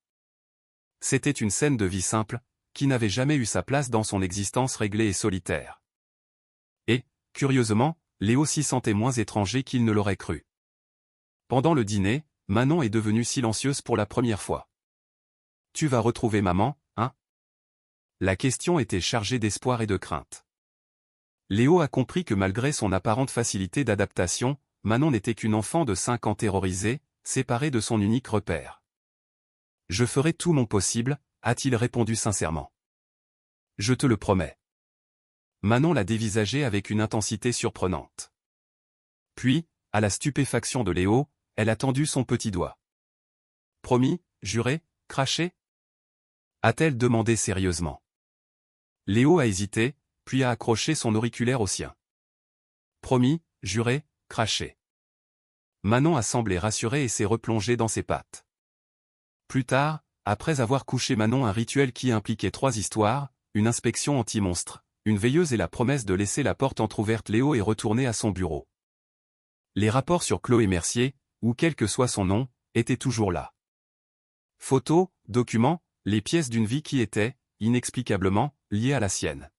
C'était une scène de vie simple, qui n'avait jamais eu sa place dans son existence réglée et solitaire. Et, curieusement, Léo s'y sentait moins étranger qu'il ne l'aurait cru. Pendant le dîner, Manon est devenue silencieuse pour la première fois. « Tu vas retrouver maman, hein ?» La question était chargée d'espoir et de crainte. Léo a compris que malgré son apparente facilité d'adaptation, Manon n'était qu'une enfant de 5 ans terrorisée, séparée de son unique repère. « Je ferai tout mon possible », a-t-il répondu sincèrement. « Je te le promets. » Manon l'a dévisagé avec une intensité surprenante. Puis, à la stupéfaction de Léo, elle a tendu son petit doigt. « Promis, juré, craché ?» a-t-elle demandé sérieusement. Léo a hésité, puis a accroché son auriculaire au sien. « Promis, juré, craché. » Manon a semblé rassurée et s'est replongée dans ses pattes. Plus tard, après avoir couché Manon un rituel qui impliquait 3 histoires, une inspection anti-monstre, une veilleuse et la promesse de laisser la porte entr'ouverte, Léo est retourné à son bureau. Les rapports sur Chloé Mercier, ou quel que soit son nom, étaient toujours là. Photos, documents, les pièces d'une vie qui étaient, inexplicablement, liées à la sienne.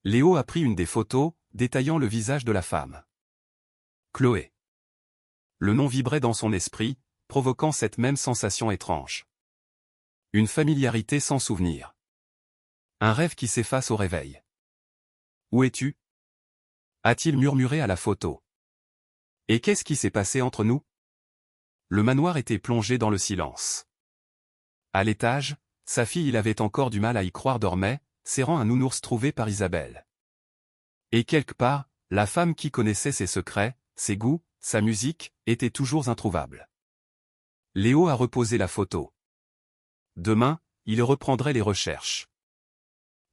Léo a pris une des photos, détaillant le visage de la femme. Chloé. Le nom vibrait dans son esprit, provoquant cette même sensation étrange. Une familiarité sans souvenir. Un rêve qui s'efface au réveil. « Où es-tu » a-t-il murmuré à la photo. « Et qu'est-ce qui s'est passé entre nous » Le manoir était plongé dans le silence. À l'étage, sa fille, il avait encore du mal à y croire, dormait, serrant un nounours trouvé par Isabelle. Et quelque part, la femme qui connaissait ses secrets, ses goûts, sa musique, était toujours introuvable. Léo a reposé la photo. Demain, il reprendrait les recherches.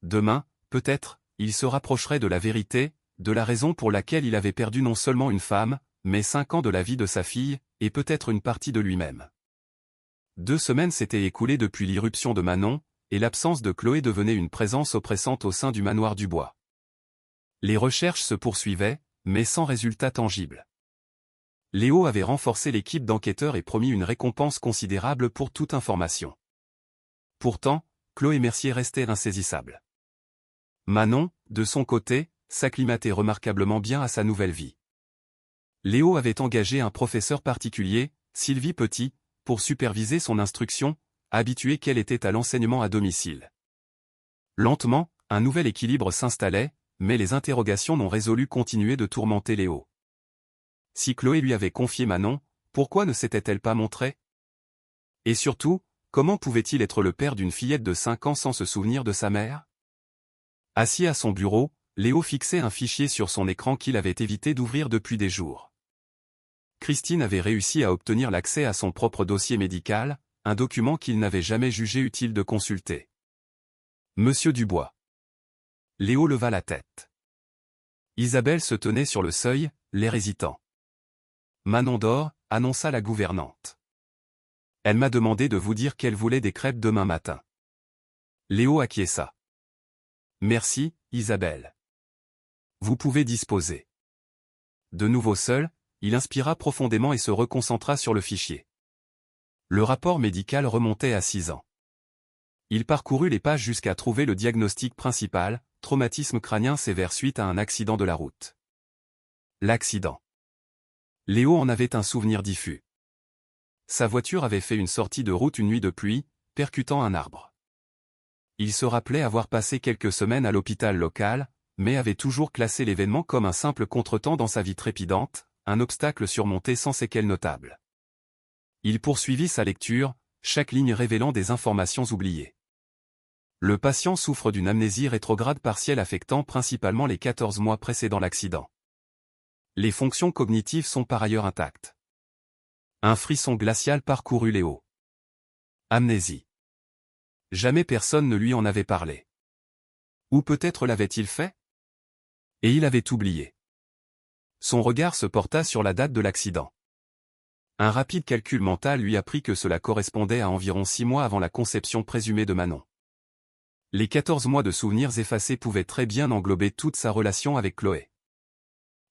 Demain, peut-être, il se rapprocherait de la vérité, de la raison pour laquelle il avait perdu non seulement une femme, mais 5 ans de la vie de sa fille, et peut-être une partie de lui-même. 2 semaines s'étaient écoulées depuis l'irruption de Manon, et l'absence de Chloé devenait une présence oppressante au sein du manoir du Bois. Les recherches se poursuivaient, mais sans résultat tangible. Léo avait renforcé l'équipe d'enquêteurs et promis une récompense considérable pour toute information. Pourtant, Chloé Mercier restait insaisissable. Manon, de son côté, s'acclimatait remarquablement bien à sa nouvelle vie. Léo avait engagé un professeur particulier, Sylvie Petit, pour superviser son instruction, habituée qu'elle était à l'enseignement à domicile. Lentement, un nouvel équilibre s'installait, mais les interrogations non résolues continuaient de tourmenter Léo. Si Chloé lui avait confié Manon, pourquoi ne s'était-elle pas montrée? Et surtout, comment pouvait-il être le père d'une fillette de 5 ans sans se souvenir de sa mère? Assis à son bureau, Léo fixait un fichier sur son écran qu'il avait évité d'ouvrir depuis des jours. Christine avait réussi à obtenir l'accès à son propre dossier médical, un document qu'il n'avait jamais jugé utile de consulter. Monsieur Dubois. Léo leva la tête. Isabelle se tenait sur le seuil, l'air hésitant. Manon dort, annonça la gouvernante. Elle m'a demandé de vous dire qu'elle voulait des crêpes demain matin. Léo acquiesça. Merci, Isabelle. Vous pouvez disposer. De nouveau seul, il inspira profondément et se reconcentra sur le fichier. Le rapport médical remontait à 6 ans. Il parcourut les pages jusqu'à trouver le diagnostic principal, traumatisme crânien sévère suite à un accident de la route. L'accident. Léo en avait un souvenir diffus. Sa voiture avait fait une sortie de route une nuit de pluie, percutant un arbre. Il se rappelait avoir passé quelques semaines à l'hôpital local, mais avait toujours classé l'événement comme un simple contretemps dans sa vie trépidante, un obstacle surmonté sans séquelles notables. Il poursuivit sa lecture, chaque ligne révélant des informations oubliées. Le patient souffre d'une amnésie rétrograde partielle affectant principalement les 14 mois précédant l'accident. Les fonctions cognitives sont par ailleurs intactes. Un frisson glacial parcourut Léo. Amnésie. Jamais personne ne lui en avait parlé. Ou peut-être l'avait-il fait? Et il avait oublié. Son regard se porta sur la date de l'accident. Un rapide calcul mental lui apprit que cela correspondait à environ 6 mois avant la conception présumée de Manon. Les 14 mois de souvenirs effacés pouvaient très bien englober toute sa relation avec Chloé.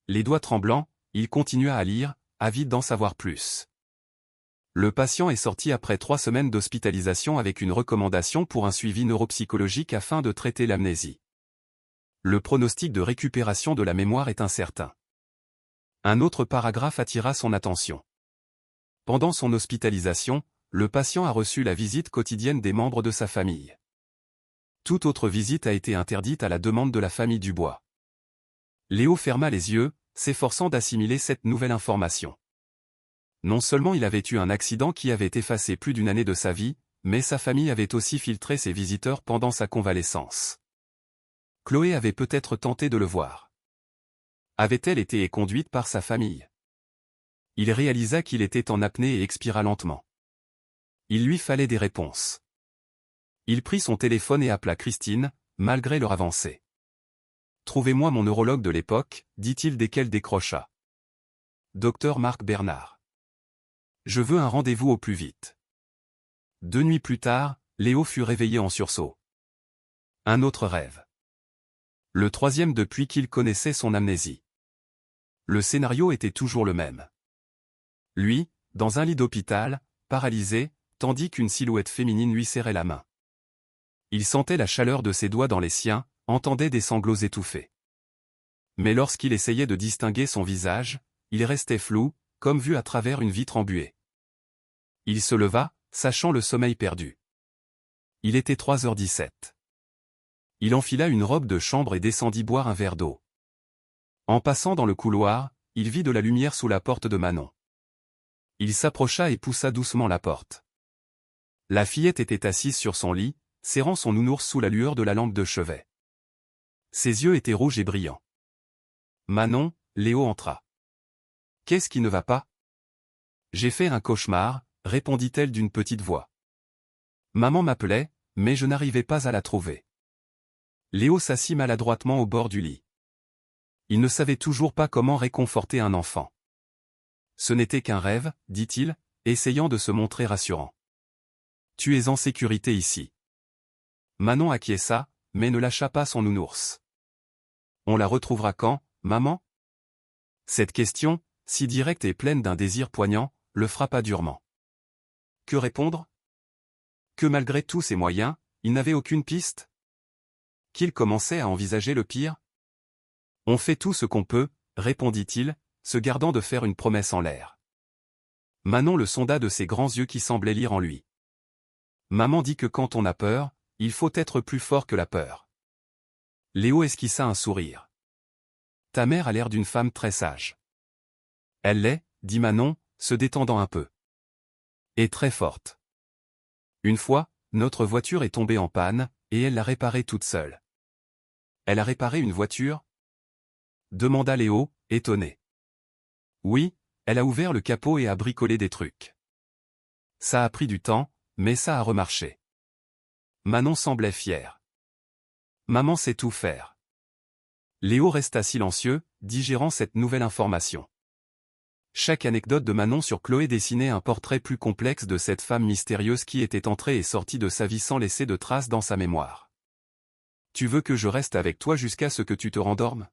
Les doigts tremblants, il continua à lire, avide d'en savoir plus. Le patient est sorti après 3 semaines d'hospitalisation avec une recommandation pour un suivi neuropsychologique afin de traiter l'amnésie. Le pronostic de récupération de la mémoire est incertain. Un autre paragraphe attira son attention. Pendant son hospitalisation, le patient a reçu la visite quotidienne des membres de sa famille. Toute autre visite a été interdite à la demande de la famille Dubois. Léo ferma les yeux, s'efforçant d'assimiler cette nouvelle information. Non seulement il avait eu un accident qui avait effacé plus d'une année de sa vie, mais sa famille avait aussi filtré ses visiteurs pendant sa convalescence. Chloé avait peut-être tenté de le voir. Avait-elle été éconduite par sa famille? Il réalisa qu'il était en apnée et expira lentement. Il lui fallait des réponses. Il prit son téléphone et appela Christine, malgré leur avancée. « Trouvez-moi mon neurologue de l'époque », dit-il dès qu'elle décrocha. « Docteur Marc Bernard. Je veux un rendez-vous au plus vite. » 2 nuits plus tard, Léo fut réveillé en sursaut. Un autre rêve. Le 3e depuis qu'il connaissait son amnésie. Le scénario était toujours le même. Lui, dans un lit d'hôpital, paralysé, tandis qu'une silhouette féminine lui serrait la main. Il sentait la chaleur de ses doigts dans les siens, entendait des sanglots étouffés. Mais lorsqu'il essayait de distinguer son visage, il restait flou, comme vu à travers une vitre embuée. Il se leva, sachant le sommeil perdu. Il était 3h17. Il enfila une robe de chambre et descendit boire un verre d'eau. En passant dans le couloir, il vit de la lumière sous la porte de Manon. Il s'approcha et poussa doucement la porte. La fillette était assise sur son lit, serrant son nounours sous la lueur de la lampe de chevet. Ses yeux étaient rouges et brillants. « Manon », Léo entra. « Qu'est-ce qui ne va pas ?»« J'ai fait un cauchemar », répondit-elle d'une petite voix. « Maman m'appelait, mais je n'arrivais pas à la trouver. » Léo s'assit maladroitement au bord du lit. Il ne savait toujours pas comment réconforter un enfant. « Ce n'était qu'un rêve, dit-il, essayant de se montrer rassurant. Tu es en sécurité ici. » Manon acquiesça, mais ne lâcha pas son nounours. « On la retrouvera quand, maman ?» Cette question, si directe et pleine d'un désir poignant, le frappa durement. Que répondre? Que malgré tous ses moyens, il n'avait aucune piste? Qu'il commençait à envisager le pire? « On fait tout ce qu'on peut, » répondit-il, se gardant de faire une promesse en l'air. Manon le sonda de ses grands yeux qui semblaient lire en lui. Maman dit que quand on a peur, il faut être plus fort que la peur. Léo esquissa un sourire. Ta mère a l'air d'une femme très sage. Elle l'est, dit Manon, se détendant un peu. Et très forte. Une fois, notre voiture est tombée en panne, et elle l'a réparée toute seule. Elle a réparé une voiture? Demanda Léo, étonné. Oui, elle a ouvert le capot et a bricolé des trucs. Ça a pris du temps, mais ça a remarché. Manon semblait fière. Maman sait tout faire. Léo resta silencieux, digérant cette nouvelle information. Chaque anecdote de Manon sur Chloé dessinait un portrait plus complexe de cette femme mystérieuse qui était entrée et sortie de sa vie sans laisser de traces dans sa mémoire. « Tu veux que je reste avec toi jusqu'à ce que tu te rendormes ?»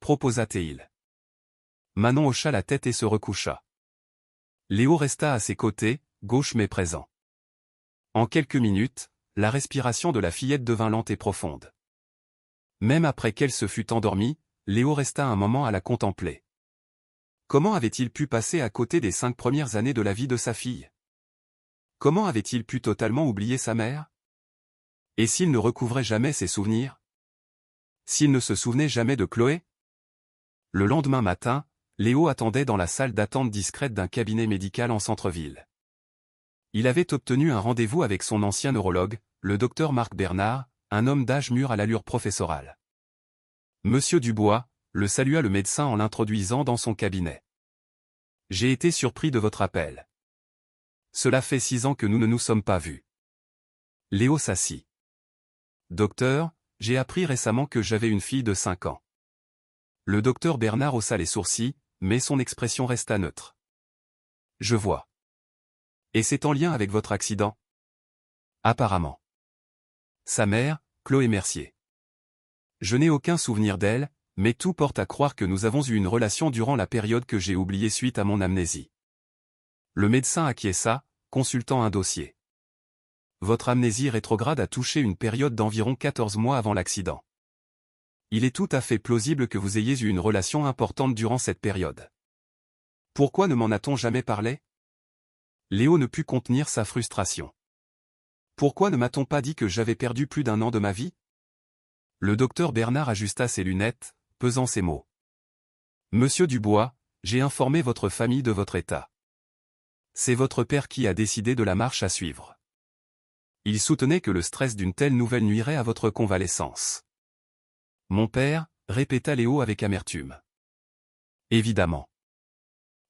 proposa-t-il. Manon hocha la tête et se recoucha. Léo resta à ses côtés, gauche mais présent. En quelques minutes, la respiration de la fillette devint lente et profonde. Même après qu'elle se fût endormie, Léo resta un moment à la contempler. Comment avait-il pu passer à côté des 5 premières années de la vie de sa fille? Comment avait-il pu totalement oublier sa mère? Et s'il ne recouvrait jamais ses souvenirs? S'il ne se souvenait jamais de Chloé? Le lendemain matin, Léo attendait dans la salle d'attente discrète d'un cabinet médical en centre-ville. Il avait obtenu un rendez-vous avec son ancien neurologue, le docteur Marc Bernard, un homme d'âge mûr à l'allure professorale. Monsieur Dubois, le salua le médecin en l'introduisant dans son cabinet. J'ai été surpris de votre appel. Cela fait 6 ans que nous ne nous sommes pas vus. Léo s'assit. Docteur, j'ai appris récemment que j'avais une fille de 5 ans. Le docteur Bernard haussa les sourcils, mais son expression resta neutre. Je vois. Et c'est en lien avec votre accident? Apparemment. Sa mère, Chloé Mercier. Je n'ai aucun souvenir d'elle, mais tout porte à croire que nous avons eu une relation durant la période que j'ai oubliée suite à mon amnésie. Le médecin acquiesça, consultant un dossier. Votre amnésie rétrograde a touché une période d'environ 14 mois avant l'accident. Il est tout à fait plausible que vous ayez eu une relation importante durant cette période. Pourquoi ne m'en a-t-on jamais parlé? Léo ne put contenir sa frustration. Pourquoi ne m'a-t-on pas dit que j'avais perdu plus d'1 an de ma vie? Le docteur Bernard ajusta ses lunettes, pesant ses mots. Monsieur Dubois, j'ai informé votre famille de votre état. C'est votre père qui a décidé de la marche à suivre. Il soutenait que le stress d'une telle nouvelle nuirait à votre convalescence. Mon père, répéta Léo avec amertume. Évidemment.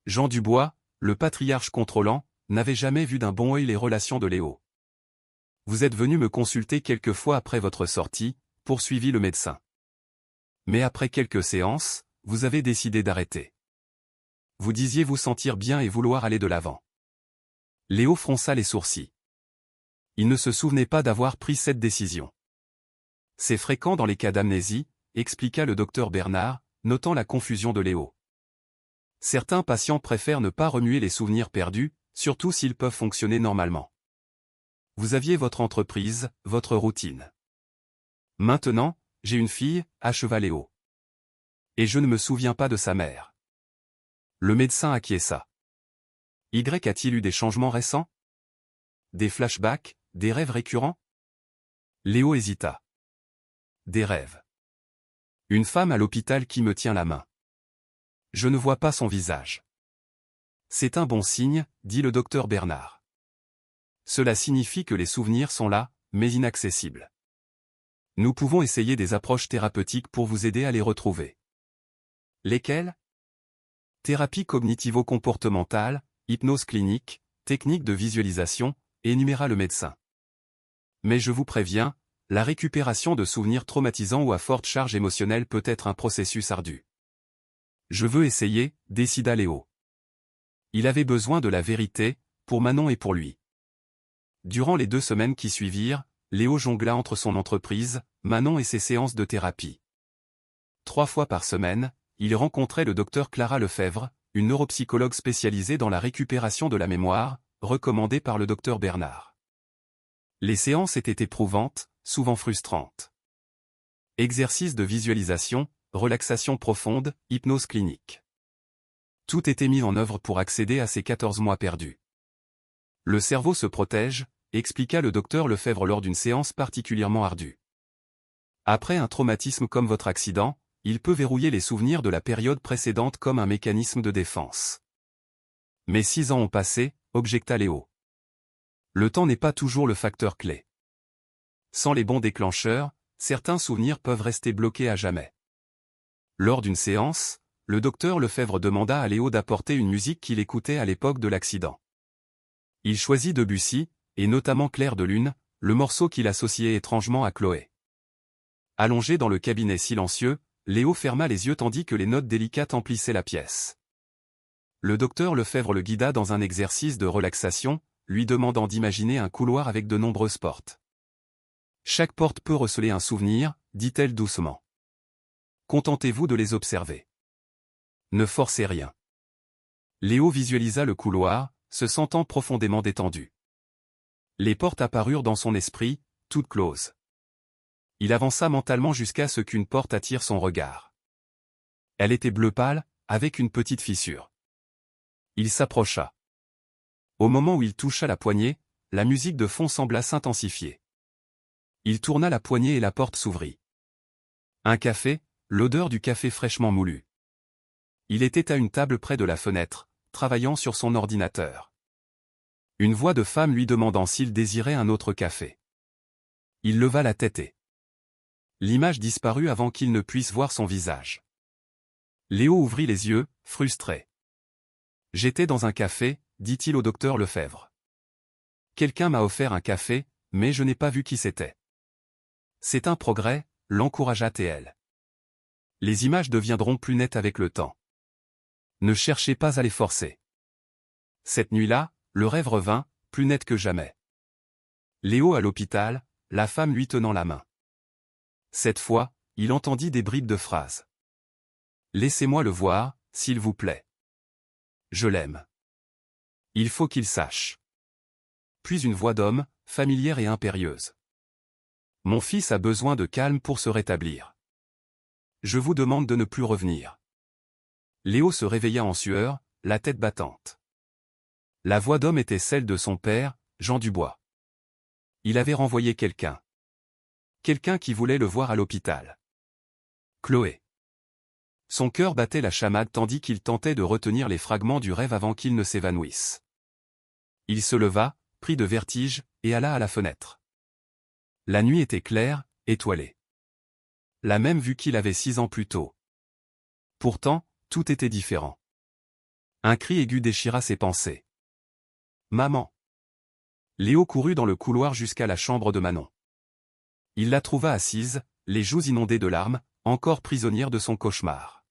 Jean Dubois, le patriarche contrôlant, n'avait jamais vu d'un bon œil les relations de Léo. Vous êtes venu me consulter quelques fois après votre sortie, poursuivit le médecin. Mais après quelques séances, vous avez décidé d'arrêter. Vous disiez vous sentir bien et vouloir aller de l'avant. Léo fronça les sourcils. Il ne se souvenait pas d'avoir pris cette décision. C'est fréquent dans les cas d'amnésie, expliqua le docteur Bernard, notant la confusion de Léo. Certains patients préfèrent ne pas remuer les souvenirs perdus, surtout s'ils peuvent fonctionner normalement. Vous aviez votre entreprise, votre routine. Maintenant, j'ai une fille, acheva Léo. Et je ne me souviens pas de sa mère. Le médecin acquiesça. Y a-t-il eu des changements récents? Des flashbacks, des rêves récurrents? Léo hésita. Des rêves. Une femme à l'hôpital qui me tient la main. Je ne vois pas son visage. C'est un bon signe, dit le docteur Bernard. Cela signifie que les souvenirs sont là, mais inaccessibles. Nous pouvons essayer des approches thérapeutiques pour vous aider à les retrouver. Lesquelles? Thérapie cognitivo-comportementale, hypnose clinique, technique de visualisation, énuméra le médecin. Mais je vous préviens, la récupération de souvenirs traumatisants ou à forte charge émotionnelle peut être un processus ardu. Je veux essayer, décida Léo. Il avait besoin de la vérité, pour Manon et pour lui. Durant les 2 semaines qui suivirent, Léo jongla entre son entreprise, Manon et ses séances de thérapie. 3 fois par semaine, il rencontrait le docteur Clara Lefebvre, une neuropsychologue spécialisée dans la récupération de la mémoire, recommandée par le docteur Bernard. Les séances étaient éprouvantes, souvent frustrantes. Exercices de visualisation, relaxation profonde, hypnose clinique. Tout était mis en œuvre pour accéder à ces 14 mois perdus. Le cerveau se protège, expliqua le docteur Lefebvre lors d'une séance particulièrement ardue. Après un traumatisme comme votre accident, il peut verrouiller les souvenirs de la période précédente comme un mécanisme de défense. Mais 6 ans ont passé, objecta Léo. Le temps n'est pas toujours le facteur clé. Sans les bons déclencheurs, certains souvenirs peuvent rester bloqués à jamais. Lors d'une séance, le docteur Lefebvre demanda à Léo d'apporter une musique qu'il écoutait à l'époque de l'accident. Il choisit Debussy, et notamment Clair de Lune, le morceau qu'il associait étrangement à Chloé. Allongé dans le cabinet silencieux, Léo ferma les yeux tandis que les notes délicates emplissaient la pièce. Le docteur Lefebvre le guida dans un exercice de relaxation, lui demandant d'imaginer un couloir avec de nombreuses portes. Chaque porte peut receler un souvenir, dit-elle doucement. Contentez-vous de les observer. Ne forcez rien. Léo visualisa le couloir, se sentant profondément détendu. Les portes apparurent dans son esprit, toutes closes. Il avança mentalement jusqu'à ce qu'une porte attire son regard. Elle était bleu pâle, avec une petite fissure. Il s'approcha. Au moment où il toucha la poignée, la musique de fond sembla s'intensifier. Il tourna la poignée et la porte s'ouvrit. Un café, l'odeur du café fraîchement moulu. Il était à une table près de la fenêtre, travaillant sur son ordinateur. Une voix de femme lui demandant s'il désirait un autre café. Il leva la tête et l'image disparut avant qu'il ne puisse voir son visage. Léo ouvrit les yeux, frustré. « J'étais dans un café, dit-il au docteur Lefebvre. Quelqu'un m'a offert un café, mais je n'ai pas vu qui c'était. C'est un progrès, l'encouragea TL. Les images deviendront plus nettes avec le temps. Ne cherchez pas à les forcer. Cette nuit-là, le rêve revint, plus net que jamais. Léo à l'hôpital, la femme lui tenant la main. Cette fois, il entendit des bribes de phrases. « Laissez-moi le voir, s'il vous plaît. Je l'aime. Il faut qu'il sache. » Puis une voix d'homme, familière et impérieuse. « Mon fils a besoin de calme pour se rétablir. Je vous demande de ne plus revenir. » Léo se réveilla en sueur, la tête battante. La voix d'homme était celle de son père, Jean Dubois. Il avait renvoyé quelqu'un. Quelqu'un qui voulait le voir à l'hôpital. Chloé. Son cœur battait la chamade tandis qu'il tentait de retenir les fragments du rêve avant qu'ils ne s'évanouissent. Il se leva, pris de vertige, et alla à la fenêtre. La nuit était claire, étoilée. La même vue qu'il avait 6 ans plus tôt. Pourtant, tout était différent. Un cri aigu déchira ses pensées. « Maman !» Léo courut dans le couloir jusqu'à la chambre de Manon. Il la trouva assise, les joues inondées de larmes, encore prisonnière de son cauchemar.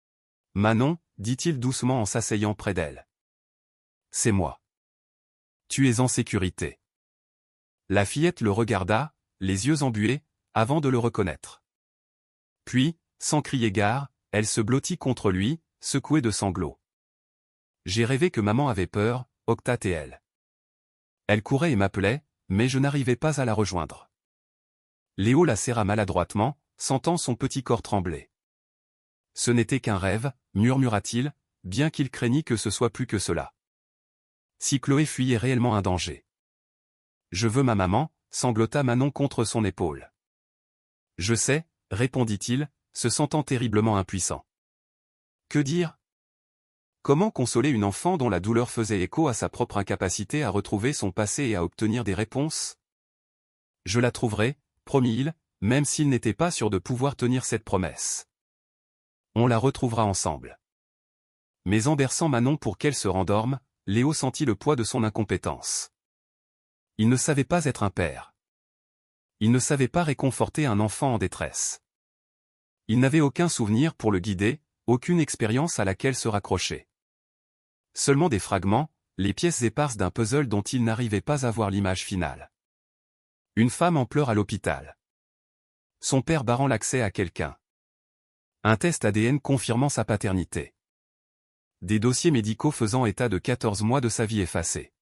« Manon, dit-il doucement en s'asseyant près d'elle. C'est moi. Tu es en sécurité. » La fillette le regarda, les yeux embués, avant de le reconnaître. Puis, sans crier gare, elle se blottit contre lui, secouée de sanglots. « J'ai rêvé que maman avait peur, Octa et elle. Elle courait et m'appelait, mais je n'arrivais pas à la rejoindre. » Léo la serra maladroitement, sentant son petit corps trembler. « Ce n'était qu'un rêve, murmura-t-il, bien qu'il craignît que ce soit plus que cela. Si Chloé fuyait réellement un danger. »« Je veux ma maman, » sanglota Manon contre son épaule. « Je sais, » répondit-il, se sentant terriblement impuissant. Que dire? Comment consoler une enfant dont la douleur faisait écho à sa propre incapacité à retrouver son passé et à obtenir des réponses? « Je la trouverai, promit-il, même s'il n'était pas sûr de pouvoir tenir cette promesse. On la retrouvera ensemble. » Mais en berçant Manon pour qu'elle se rendorme, Léo sentit le poids de son incompétence. Il ne savait pas être un père. Il ne savait pas réconforter un enfant en détresse. Il n'avait aucun souvenir pour le guider, aucune expérience à laquelle se raccrocher. Seulement des fragments, les pièces éparses d'un puzzle dont il n'arrivait pas à voir l'image finale. Une femme en pleurs à l'hôpital. Son père barrant l'accès à quelqu'un. Un test ADN confirmant sa paternité. Des dossiers médicaux faisant état de 14 mois de sa vie effacés.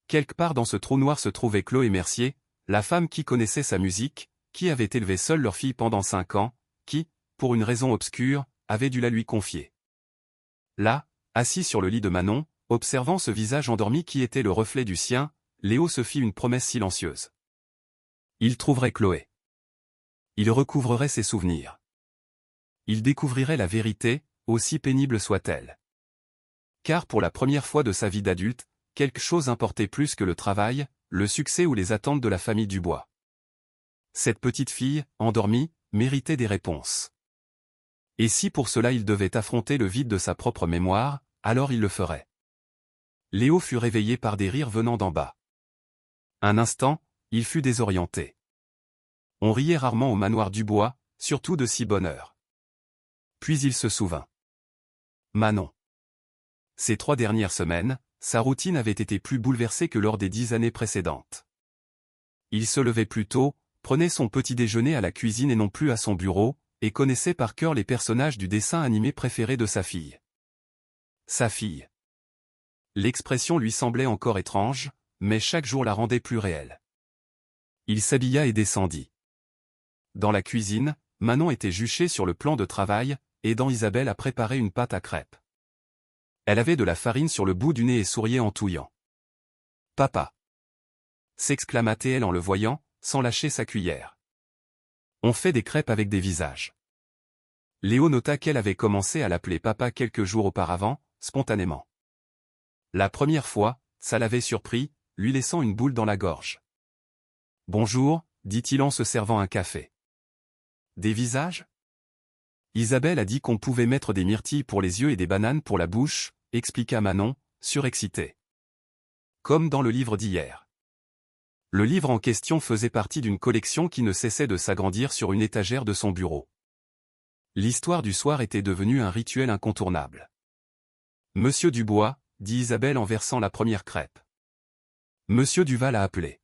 Quelque part dans ce trou noir se trouvait Chloé Mercier, la femme qui connaissait sa musique, qui avait élevé seule leur fille pendant 5 ans, qui, pour une raison obscure, avait dû la lui confier. Là, assis sur le lit de Manon, observant ce visage endormi qui était le reflet du sien, Léo se fit une promesse silencieuse. Il trouverait Chloé. Il recouvrerait ses souvenirs. Il découvrirait la vérité, aussi pénible soit-elle. Car pour la première fois de sa vie d'adulte, quelque chose importait plus que le travail, le succès ou les attentes de la famille Dubois. Cette petite fille, endormie, méritait des réponses. Et si pour cela il devait affronter le vide de sa propre mémoire, alors il le ferait. Léo fut réveillé par des rires venant d'en bas. Un instant, il fut désorienté. On riait rarement au manoir Dubois, surtout de si bonne heure. Puis il se souvint. Manon. Ces 3 dernières semaines, sa routine avait été plus bouleversée que lors des 10 années précédentes. Il se levait plus tôt, prenait son petit déjeuner à la cuisine et non plus à son bureau, et connaissait par cœur les personnages du dessin animé préféré de sa fille. Sa fille. L'expression lui semblait encore étrange, mais chaque jour la rendait plus réelle. Il s'habilla et descendit. Dans la cuisine, Manon était juchée sur le plan de travail, aidant Isabelle à préparer une pâte à crêpes. Elle avait de la farine sur le bout du nez et souriait en touillant. « Papa !» s'exclama-t-elle en le voyant, sans lâcher sa cuillère. « On fait des crêpes avec des visages. » Léo nota qu'elle avait commencé à l'appeler papa quelques jours auparavant, spontanément. La première fois, ça l'avait surpris, lui laissant une boule dans la gorge. « Bonjour », dit-il en se servant un café. « Des visages ?» Isabelle a dit qu'on pouvait mettre des myrtilles pour les yeux et des bananes pour la bouche, expliqua Manon, surexcitée. Comme dans le livre d'hier. Le livre en question faisait partie d'une collection qui ne cessait de s'agrandir sur une étagère de son bureau. L'histoire du soir était devenue un rituel incontournable. « Monsieur Dubois », dit Isabelle en versant la première crêpe. Monsieur Duval a appelé.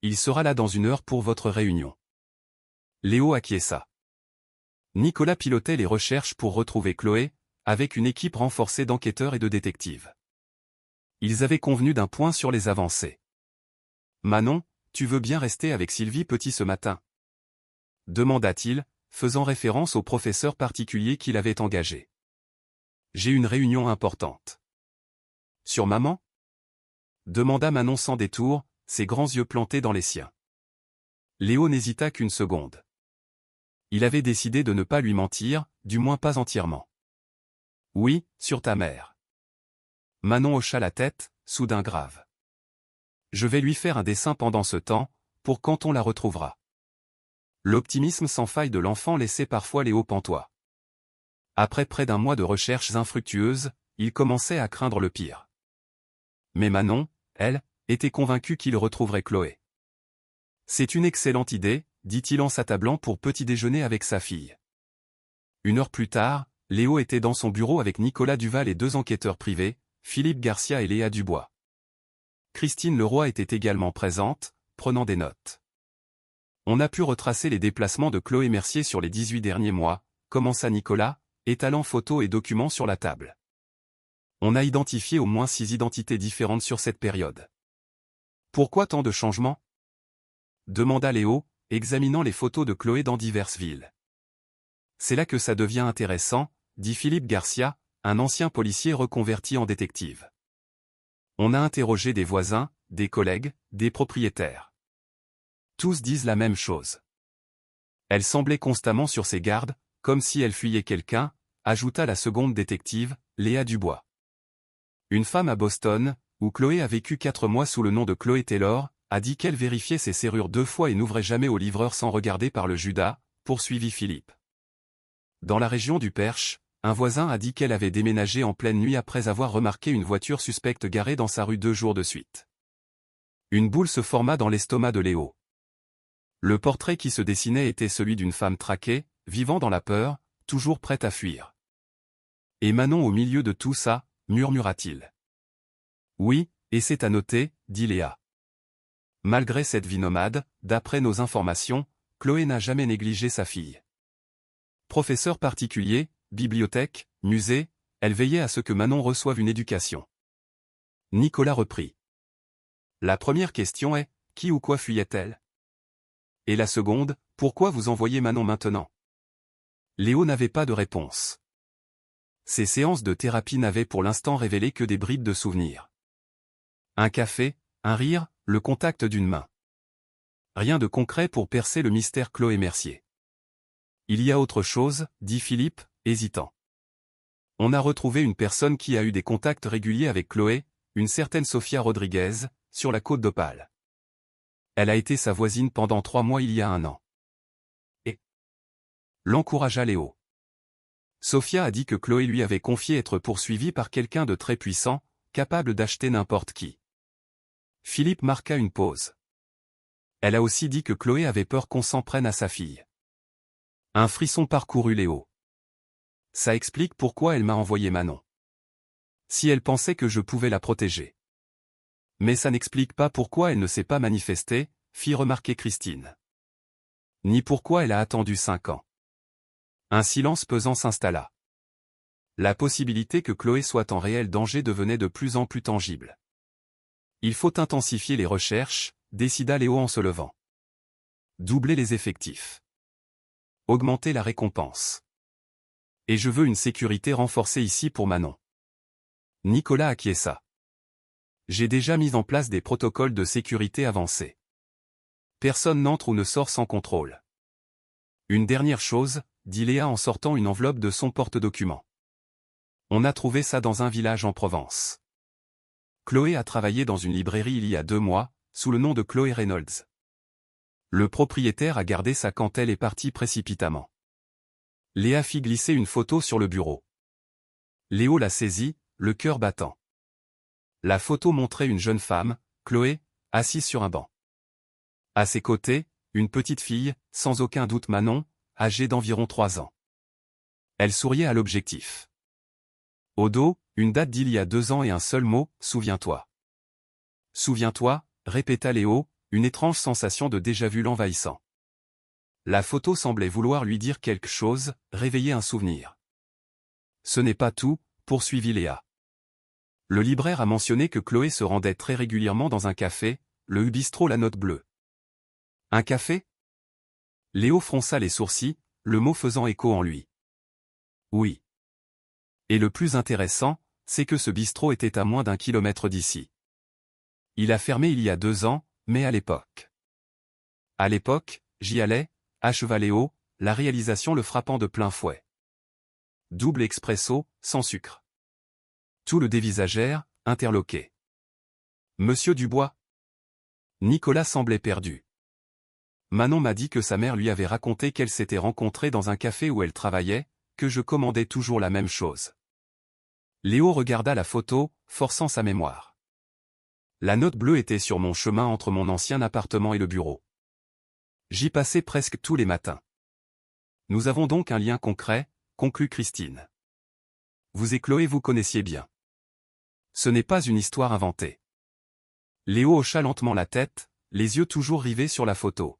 Il sera là dans 1 heure pour votre réunion. Léo acquiesça. Nicolas pilotait les recherches pour retrouver Chloé, avec une équipe renforcée d'enquêteurs et de détectives. Ils avaient convenu d'un point sur les avancées. « Manon, tu veux bien rester avec Sylvie Petit ce matin ?» demanda-t-il, faisant référence au professeur particulier qu'il avait engagé. « J'ai une réunion importante. »« Sur maman ?» demanda Manon sans détour, ses grands yeux plantés dans les siens. Léo n'hésita qu'une seconde. Il avait décidé de ne pas lui mentir, du moins pas entièrement. « Oui, sur ta mère. » Manon hocha la tête, soudain grave. « Je vais lui faire un dessin pendant ce temps, pour quand on la retrouvera. » L'optimisme sans faille de l'enfant laissait parfois Léo pantois. Après près d'1 mois de recherches infructueuses, il commençait à craindre le pire. Mais Manon, elle, était convaincue qu'il retrouverait Chloé. « C'est une excellente idée, » dit-il en s'attablant pour petit déjeuner avec sa fille. 1 heure plus tard, Léo était dans son bureau avec Nicolas Duval et 2 enquêteurs privés, Philippe Garcia et Léa Dubois. Christine Leroy était également présente, prenant des notes. On a pu retracer les déplacements de Chloé Mercier sur les 18 derniers mois, commença Nicolas, étalant photos et documents sur la table. On a identifié au moins 6 identités différentes sur cette période. Pourquoi tant de changements ? Demanda Léo, examinant les photos de Chloé dans diverses villes. C'est là que ça devient intéressant, dit Philippe Garcia, un ancien policier reconverti en détective. On a interrogé des voisins, des collègues, des propriétaires. Tous disent la même chose. Elle semblait constamment sur ses gardes, comme si elle fuyait quelqu'un, ajouta la seconde détective, Léa Dubois. Une femme à Boston, où Chloé a vécu 4 mois sous le nom de Chloé Taylor, a dit qu'elle vérifiait ses serrures 2 fois et n'ouvrait jamais au livreur sans regarder par le Judas, poursuivit Philippe. Dans la région du Perche, un voisin a dit qu'elle avait déménagé en pleine nuit après avoir remarqué une voiture suspecte garée dans sa rue 2 jours de suite. Une boule se forma dans l'estomac de Léo. Le portrait qui se dessinait était celui d'une femme traquée, vivant dans la peur, toujours prête à fuir. « Et Manon au milieu de tout ça ?» murmura-t-il. « Oui, et c'est à noter, » dit Léa. Malgré cette vie nomade, d'après nos informations, Chloé n'a jamais négligé sa fille. Professeur particulier, bibliothèque, musée, elle veillait à ce que Manon reçoive une éducation. Nicolas reprit. La première question est, qui ou quoi fuyait-elle ? Et la seconde, pourquoi vous envoyez Manon maintenant ? Léo n'avait pas de réponse. Ces séances de thérapie n'avaient pour l'instant révélé que des bribes de souvenirs. Un café, un rire, le contact d'une main. Rien de concret pour percer le mystère Chloé Mercier. Il y a autre chose, dit Philippe, hésitant. On a retrouvé une personne qui a eu des contacts réguliers avec Chloé, une certaine Sofia Rodriguez, sur la côte d'Opale. Elle a été sa voisine pendant 3 mois il y a 1 an. Et l'encouragea Léo. Sofia a dit que Chloé lui avait confié être poursuivie par quelqu'un de très puissant, capable d'acheter n'importe qui. Philippe marqua une pause. Elle a aussi dit que Chloé avait peur qu'on s'en prenne à sa fille. Un frisson parcourut Léo. Ça explique pourquoi elle m'a envoyé Manon. Si elle pensait que je pouvais la protéger. Mais ça n'explique pas pourquoi elle ne s'est pas manifestée, fit remarquer Christine. Ni pourquoi elle a attendu 5 ans. Un silence pesant s'installa. La possibilité que Chloé soit en réel danger devenait de plus en plus tangible. Il faut intensifier les recherches, décida Léo en se levant. Doubler les effectifs. Augmenter la récompense. Et je veux une sécurité renforcée ici pour Manon. Nicolas acquiesça. J'ai déjà mis en place des protocoles de sécurité avancés. Personne n'entre ou ne sort sans contrôle. Une dernière chose, dit Léa en sortant une enveloppe de son porte-documents. On a trouvé ça dans un village en Provence. Chloé a travaillé dans une librairie il y a 2 mois, sous le nom de Chloé Reynolds. Le propriétaire a gardé ça quand elle est partie précipitamment. Léa fit glisser une photo sur le bureau. Léo la saisit, le cœur battant. La photo montrait une jeune femme, Chloé, assise sur un banc. À ses côtés, une petite fille, sans aucun doute Manon, âgée d'environ 3 ans. Elle souriait à l'objectif. Au dos, une date d'il y a 2 ans et un seul mot, souviens-toi. Souviens-toi, répéta Léo, une étrange sensation de déjà-vu l'envahissant. La photo semblait vouloir lui dire quelque chose, réveiller un souvenir. Ce n'est pas tout, poursuivit Léa. Le libraire a mentionné que Chloé se rendait très régulièrement dans un café, le bistrot La Note Bleue. Un café? Léo fronça les sourcils, le mot faisant écho en lui. Oui. Et le plus intéressant, c'est que ce bistrot était à moins d'1 kilomètre d'ici. Il a fermé il y a 2 ans, mais à l'époque. À l'époque, j'y allais, acheva Léo, la réalisation le frappant de plein fouet. Double expresso, sans sucre. Tout le dévisagèrent, interloqué. Monsieur Dubois? Nicolas semblait perdu. Manon m'a dit que sa mère lui avait raconté qu'elle s'était rencontrée dans un café où elle travaillait, que je commandais toujours la même chose. Léo regarda la photo, forçant sa mémoire. La Note Bleue était sur mon chemin entre mon ancien appartement et le bureau. J'y passais presque tous les matins. Nous avons donc un lien concret, conclut Christine. Vous et Chloé vous connaissiez bien. Ce n'est pas une histoire inventée. Léo hocha lentement la tête, les yeux toujours rivés sur la photo.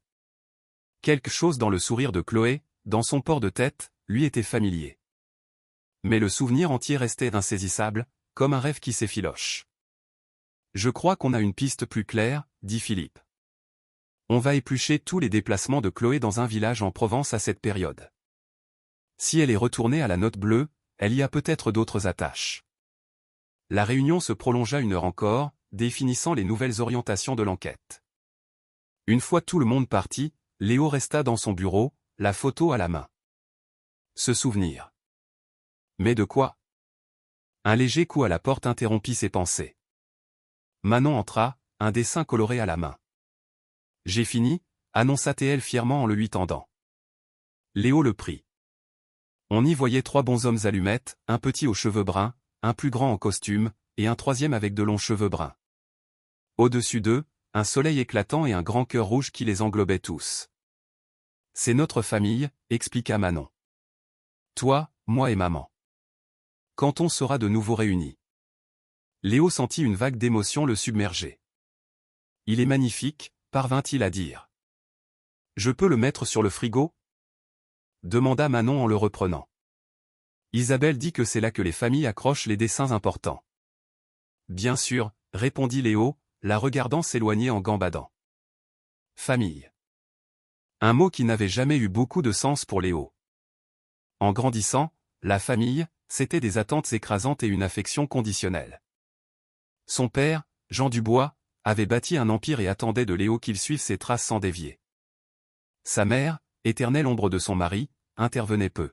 Quelque chose dans le sourire de Chloé, dans son port de tête, lui était familier. Mais le souvenir entier restait insaisissable, comme un rêve qui s'effiloche. Je crois qu'on a une piste plus claire, dit Philippe. On va éplucher tous les déplacements de Chloé dans un village en Provence à cette période. Si elle est retournée à la Note Bleue, elle y a peut-être d'autres attaches. La réunion se prolongea 1 heure encore, définissant les nouvelles orientations de l'enquête. Une fois tout le monde parti, Léo resta dans son bureau, la photo à la main. Se souvenir. Mais de quoi? Un léger coup à la porte interrompit ses pensées. Manon entra, un dessin coloré à la main. J'ai fini, annonça-t-elle fièrement en le lui tendant. Léo le prit. On y voyait 3 bonshommes allumettes, un petit aux cheveux bruns, un plus grand en costume, et un troisième avec de longs cheveux bruns. Au-dessus d'eux, un soleil éclatant et un grand cœur rouge qui les englobait tous. C'est notre famille, expliqua Manon. Toi, moi et maman. Quand on sera de nouveau réunis. Léo sentit une vague d'émotion le submerger. Il est magnifique, parvint-il à dire. Je peux le mettre sur le frigo? Demanda Manon en le reprenant. Isabelle dit que c'est là que les familles accrochent les dessins importants. Bien sûr, répondit Léo, la regardant s'éloigner en gambadant. Famille. Un mot qui n'avait jamais eu beaucoup de sens pour Léo. En grandissant, la famille, c'était des attentes écrasantes et une affection conditionnelle. Son père, Jean Dubois, avait bâti un empire et attendait de Léo qu'il suive ses traces sans dévier. Sa mère, éternelle ombre de son mari, intervenait peu.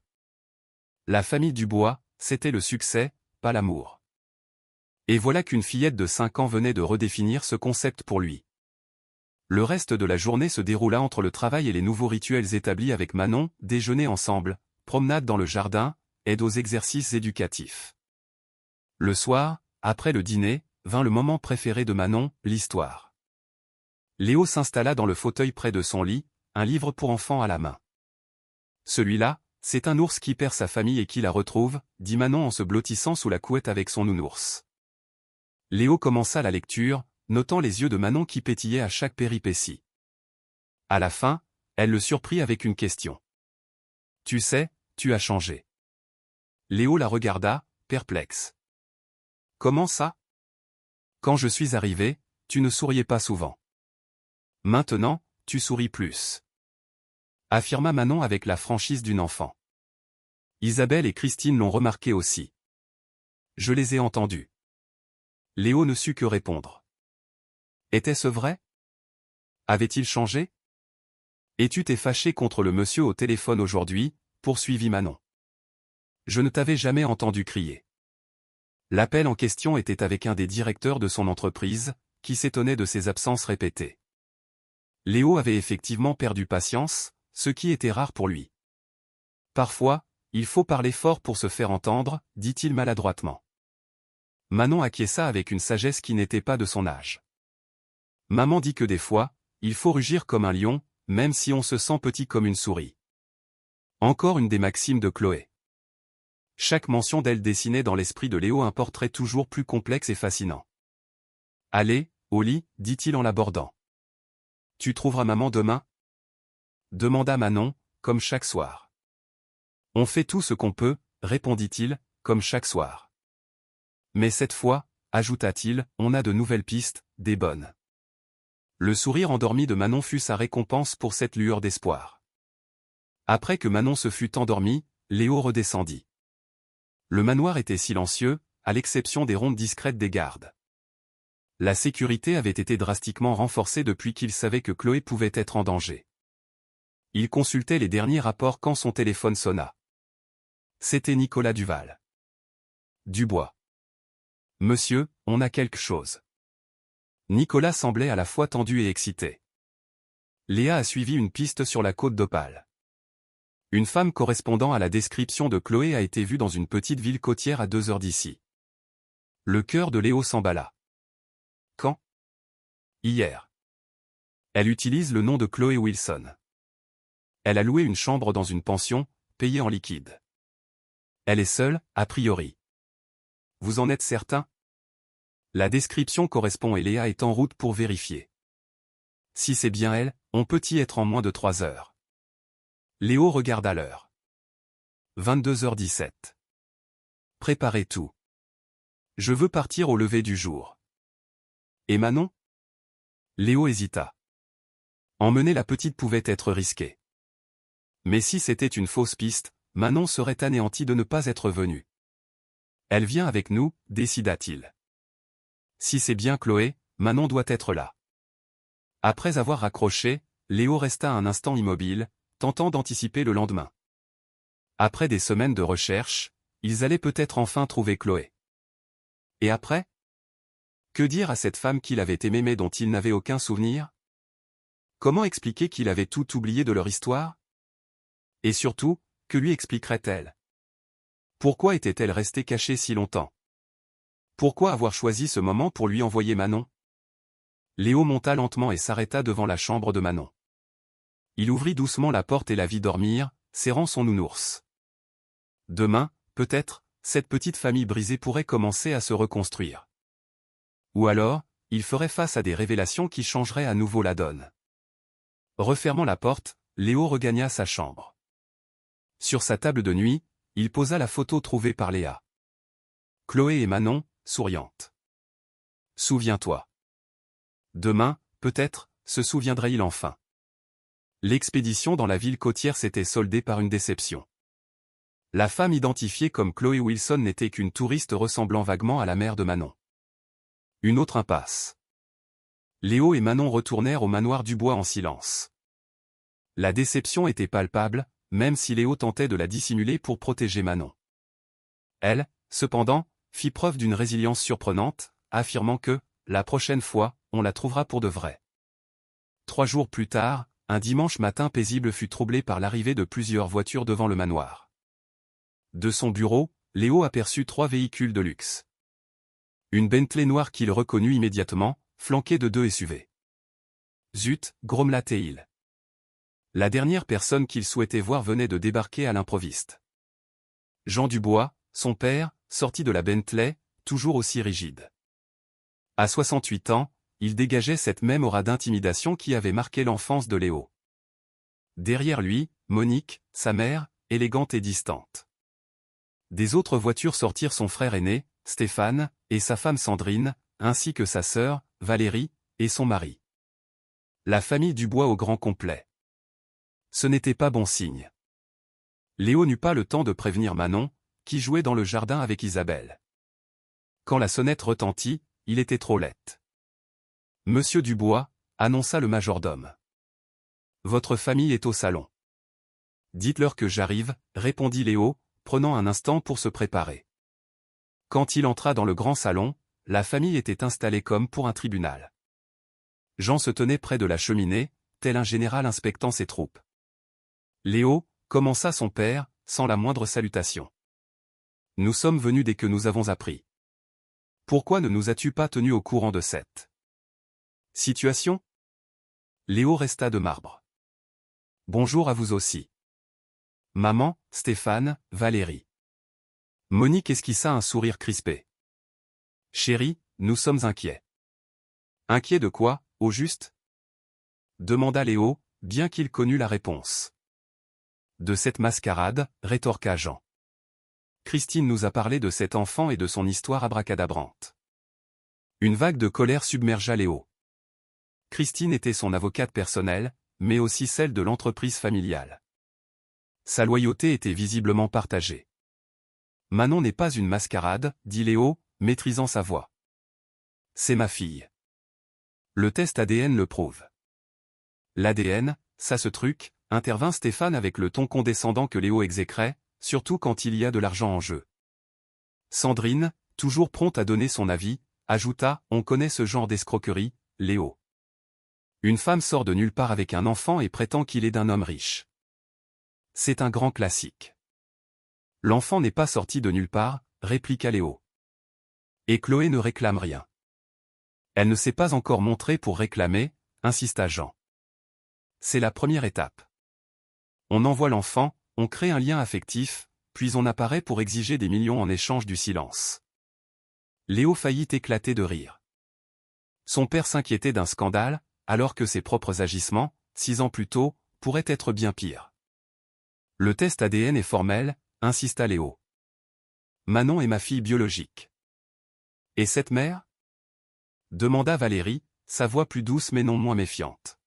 La famille Dubois, c'était le succès, pas l'amour. Et voilà qu'une fillette de 5 ans venait de redéfinir ce concept pour lui. Le reste de la journée se déroula entre le travail et les nouveaux rituels établis avec Manon, déjeuner ensemble, promenade dans le jardin, aide aux exercices éducatifs. Le soir, après le dîner, vint le moment préféré de Manon, l'histoire. Léo s'installa dans le fauteuil près de son lit, un livre pour enfants à la main. Celui-là, c'est un ours qui perd sa famille et qui la retrouve, dit Manon en se blottissant sous la couette avec son nounours. Léo commença la lecture, notant les yeux de Manon qui pétillaient à chaque péripétie. À la fin, elle le surprit avec une question. Tu sais, tu as changé. Léo la regarda, perplexe. Comment ça? Quand je suis arrivé, tu ne souriais pas souvent. Maintenant, tu souris plus. Affirma Manon avec la franchise d'une enfant. Isabelle et Christine l'ont remarqué aussi. Je les ai entendus. Léo ne sut que répondre. Était-ce vrai? Avait-il changé? Et tu t'es fâché contre le monsieur au téléphone aujourd'hui, poursuivit Manon. Je ne t'avais jamais entendu crier. L'appel en question était avec un des directeurs de son entreprise, qui s'étonnait de ses absences répétées. Léo avait effectivement perdu patience, ce qui était rare pour lui. Parfois, il faut parler fort pour se faire entendre, dit-il maladroitement. Manon acquiesça avec une sagesse qui n'était pas de son âge. Maman dit que des fois, il faut rugir comme un lion, même si on se sent petit comme une souris. Encore une des maximes de Chloé. Chaque mention d'elle dessinait dans l'esprit de Léo un portrait toujours plus complexe et fascinant. « Allez, au lit, dit-il en l'abordant. « Tu trouveras maman demain ?» demanda Manon, comme chaque soir. « On fait tout ce qu'on peut, répondit-il, comme chaque soir. Mais cette fois, ajouta-t-il, on a de nouvelles pistes, des bonnes. » Le sourire endormi de Manon fut sa récompense pour cette lueur d'espoir. Après que Manon se fut endormie, Léo redescendit. Le manoir était silencieux, à l'exception des rondes discrètes des gardes. La sécurité avait été drastiquement renforcée depuis qu'il savait que Chloé pouvait être en danger. Il consultait les derniers rapports quand son téléphone sonna. C'était Nicolas Duval. Dubois. « Monsieur, on a quelque chose. » Nicolas semblait à la fois tendu et excité. Léa a suivi une piste sur la côte d'Opale. Une femme correspondant à la description de Chloé a été vue dans une petite ville côtière à 2 heures d'ici. Le cœur de Léo s'emballa. Quand? Hier. Elle utilise le nom de Chloé Wilson. Elle a loué une chambre dans une pension, payée en liquide. Elle est seule, a priori. Vous en êtes certain? La description correspond et Léa est en route pour vérifier. Si c'est bien elle, on peut y être en moins de 3 heures. Léo regarda l'heure. 22h17. Préparez tout. Je veux partir au lever du jour. Et Manon? Léo hésita. Emmener la petite pouvait être risqué. Mais si c'était une fausse piste, Manon serait anéantie de ne pas être venue. Elle vient avec nous, décida-t-il. Si c'est bien Chloé, Manon doit être là. Après avoir raccroché, Léo resta un instant immobile, tentant d'anticiper le lendemain. Après des semaines de recherche, ils allaient peut-être enfin trouver Chloé. Et après? Que dire à cette femme qu'il avait aimée mais dont il n'avait aucun souvenir? Comment expliquer qu'il avait tout oublié de leur histoire? Et surtout, que lui expliquerait-elle? Pourquoi était-elle restée cachée si longtemps? Pourquoi avoir choisi ce moment pour lui envoyer Manon? Léo monta lentement et s'arrêta devant la chambre de Manon. Il ouvrit doucement la porte et la vit dormir, serrant son nounours. Demain, peut-être, cette petite famille brisée pourrait commencer à se reconstruire. Ou alors, il ferait face à des révélations qui changeraient à nouveau la donne. Refermant la porte, Léo regagna sa chambre. Sur sa table de nuit, il posa la photo trouvée par Léa. Chloé et Manon, souriantes. Souviens-toi. Demain, peut-être, se souviendrait-il enfin. L'expédition dans la ville côtière s'était soldée par une déception. La femme identifiée comme Chloé Wilson n'était qu'une touriste ressemblant vaguement à la mère de Manon. Une autre impasse. Léo et Manon retournèrent au manoir Dubois en silence. La déception était palpable, même si Léo tentait de la dissimuler pour protéger Manon. Elle, cependant, fit preuve d'une résilience surprenante, affirmant que, la prochaine fois, on la trouvera pour de vrai. 3 jours plus tard, un dimanche matin paisible fut troublé par l'arrivée de plusieurs voitures devant le manoir. De son bureau, Léo aperçut 3 véhicules de luxe. Une Bentley noire qu'il reconnut immédiatement, flanquée de 2 SUV. Zut, grommela-t-il. La dernière personne qu'il souhaitait voir venait de débarquer à l'improviste. Jean Dubois, son père, sortit de la Bentley, toujours aussi rigide. À 68 ans, il dégageait cette même aura d'intimidation qui avait marqué l'enfance de Léo. Derrière lui, Monique, sa mère, élégante et distante. Des autres voitures sortirent son frère aîné, Stéphane, et sa femme Sandrine, ainsi que sa sœur, Valérie, et son mari. La famille Dubois au grand complet. Ce n'était pas bon signe. Léo n'eut pas le temps de prévenir Manon, qui jouait dans le jardin avec Isabelle. Quand la sonnette retentit, il était trop leste. Monsieur Dubois, annonça le majordome. Votre famille est au salon. Dites-leur que j'arrive, répondit Léo, prenant un instant pour se préparer. Quand il entra dans le grand salon, la famille était installée comme pour un tribunal. Jean se tenait près de la cheminée, tel un général inspectant ses troupes. Léo, commença son père, sans la moindre salutation. Nous sommes venus dès que nous avons appris. Pourquoi ne nous as-tu pas tenus au courant de cette situation? Léo resta de marbre. Bonjour à vous aussi. Maman, Stéphane, Valérie. Monique esquissa un sourire crispé. Chérie, nous sommes inquiets. Inquiets de quoi, au juste? Demanda Léo, bien qu'il connût la réponse. De cette mascarade, rétorqua Jean. Christine nous a parlé de cet enfant et de son histoire abracadabrante. Une vague de colère submergea Léo. Christine était son avocate personnelle, mais aussi celle de l'entreprise familiale. Sa loyauté était visiblement partagée. Manon n'est pas une mascarade, dit Léo, maîtrisant sa voix. C'est ma fille. Le test ADN le prouve. L'ADN, ça ce truc, intervint Stéphane avec le ton condescendant que Léo exécrait, surtout quand il y a de l'argent en jeu. Sandrine, toujours prompte à donner son avis, ajouta « On connaît ce genre d'escroquerie, Léo. Une femme sort de nulle part avec un enfant et prétend qu'il est d'un homme riche. C'est un grand classique. » L'enfant n'est pas sorti de nulle part, répliqua Léo. Et Chloé ne réclame rien. Elle ne s'est pas encore montrée pour réclamer, insista Jean. C'est la première étape. On envoie l'enfant, on crée un lien affectif, puis on apparaît pour exiger des millions en échange du silence. Léo faillit éclater de rire. Son père s'inquiétait d'un scandale, alors que ses propres agissements, 6 ans plus tôt, pourraient être bien pires. Le test ADN est formel, insista Léo. Manon est ma fille biologique. Et cette mère? Demanda Valérie, sa voix plus douce mais non moins méfiante.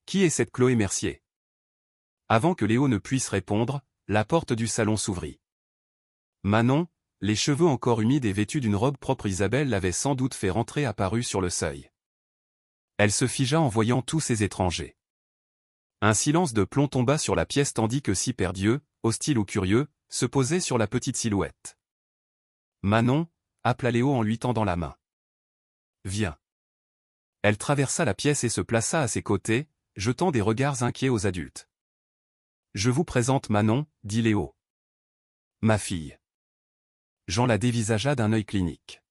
Qui est cette Chloé Mercier? Avant que Léo ne puisse répondre, la porte du salon s'ouvrit. Manon, les cheveux encore humides et vêtue d'une robe propre, Isabelle l'avait sans doute fait rentrer, apparue sur le seuil. Elle se figea en voyant tous ces étrangers. Un silence de plomb tomba sur la pièce tandis que Siperdieu, hostile ou curieux, se posait sur la petite silhouette. Manon, appela Léo en lui tendant la main. Viens. Elle traversa la pièce et se plaça à ses côtés, jetant des regards inquiets aux adultes. Je vous présente Manon, dit Léo. Ma fille. Jean la dévisagea d'un œil clinique.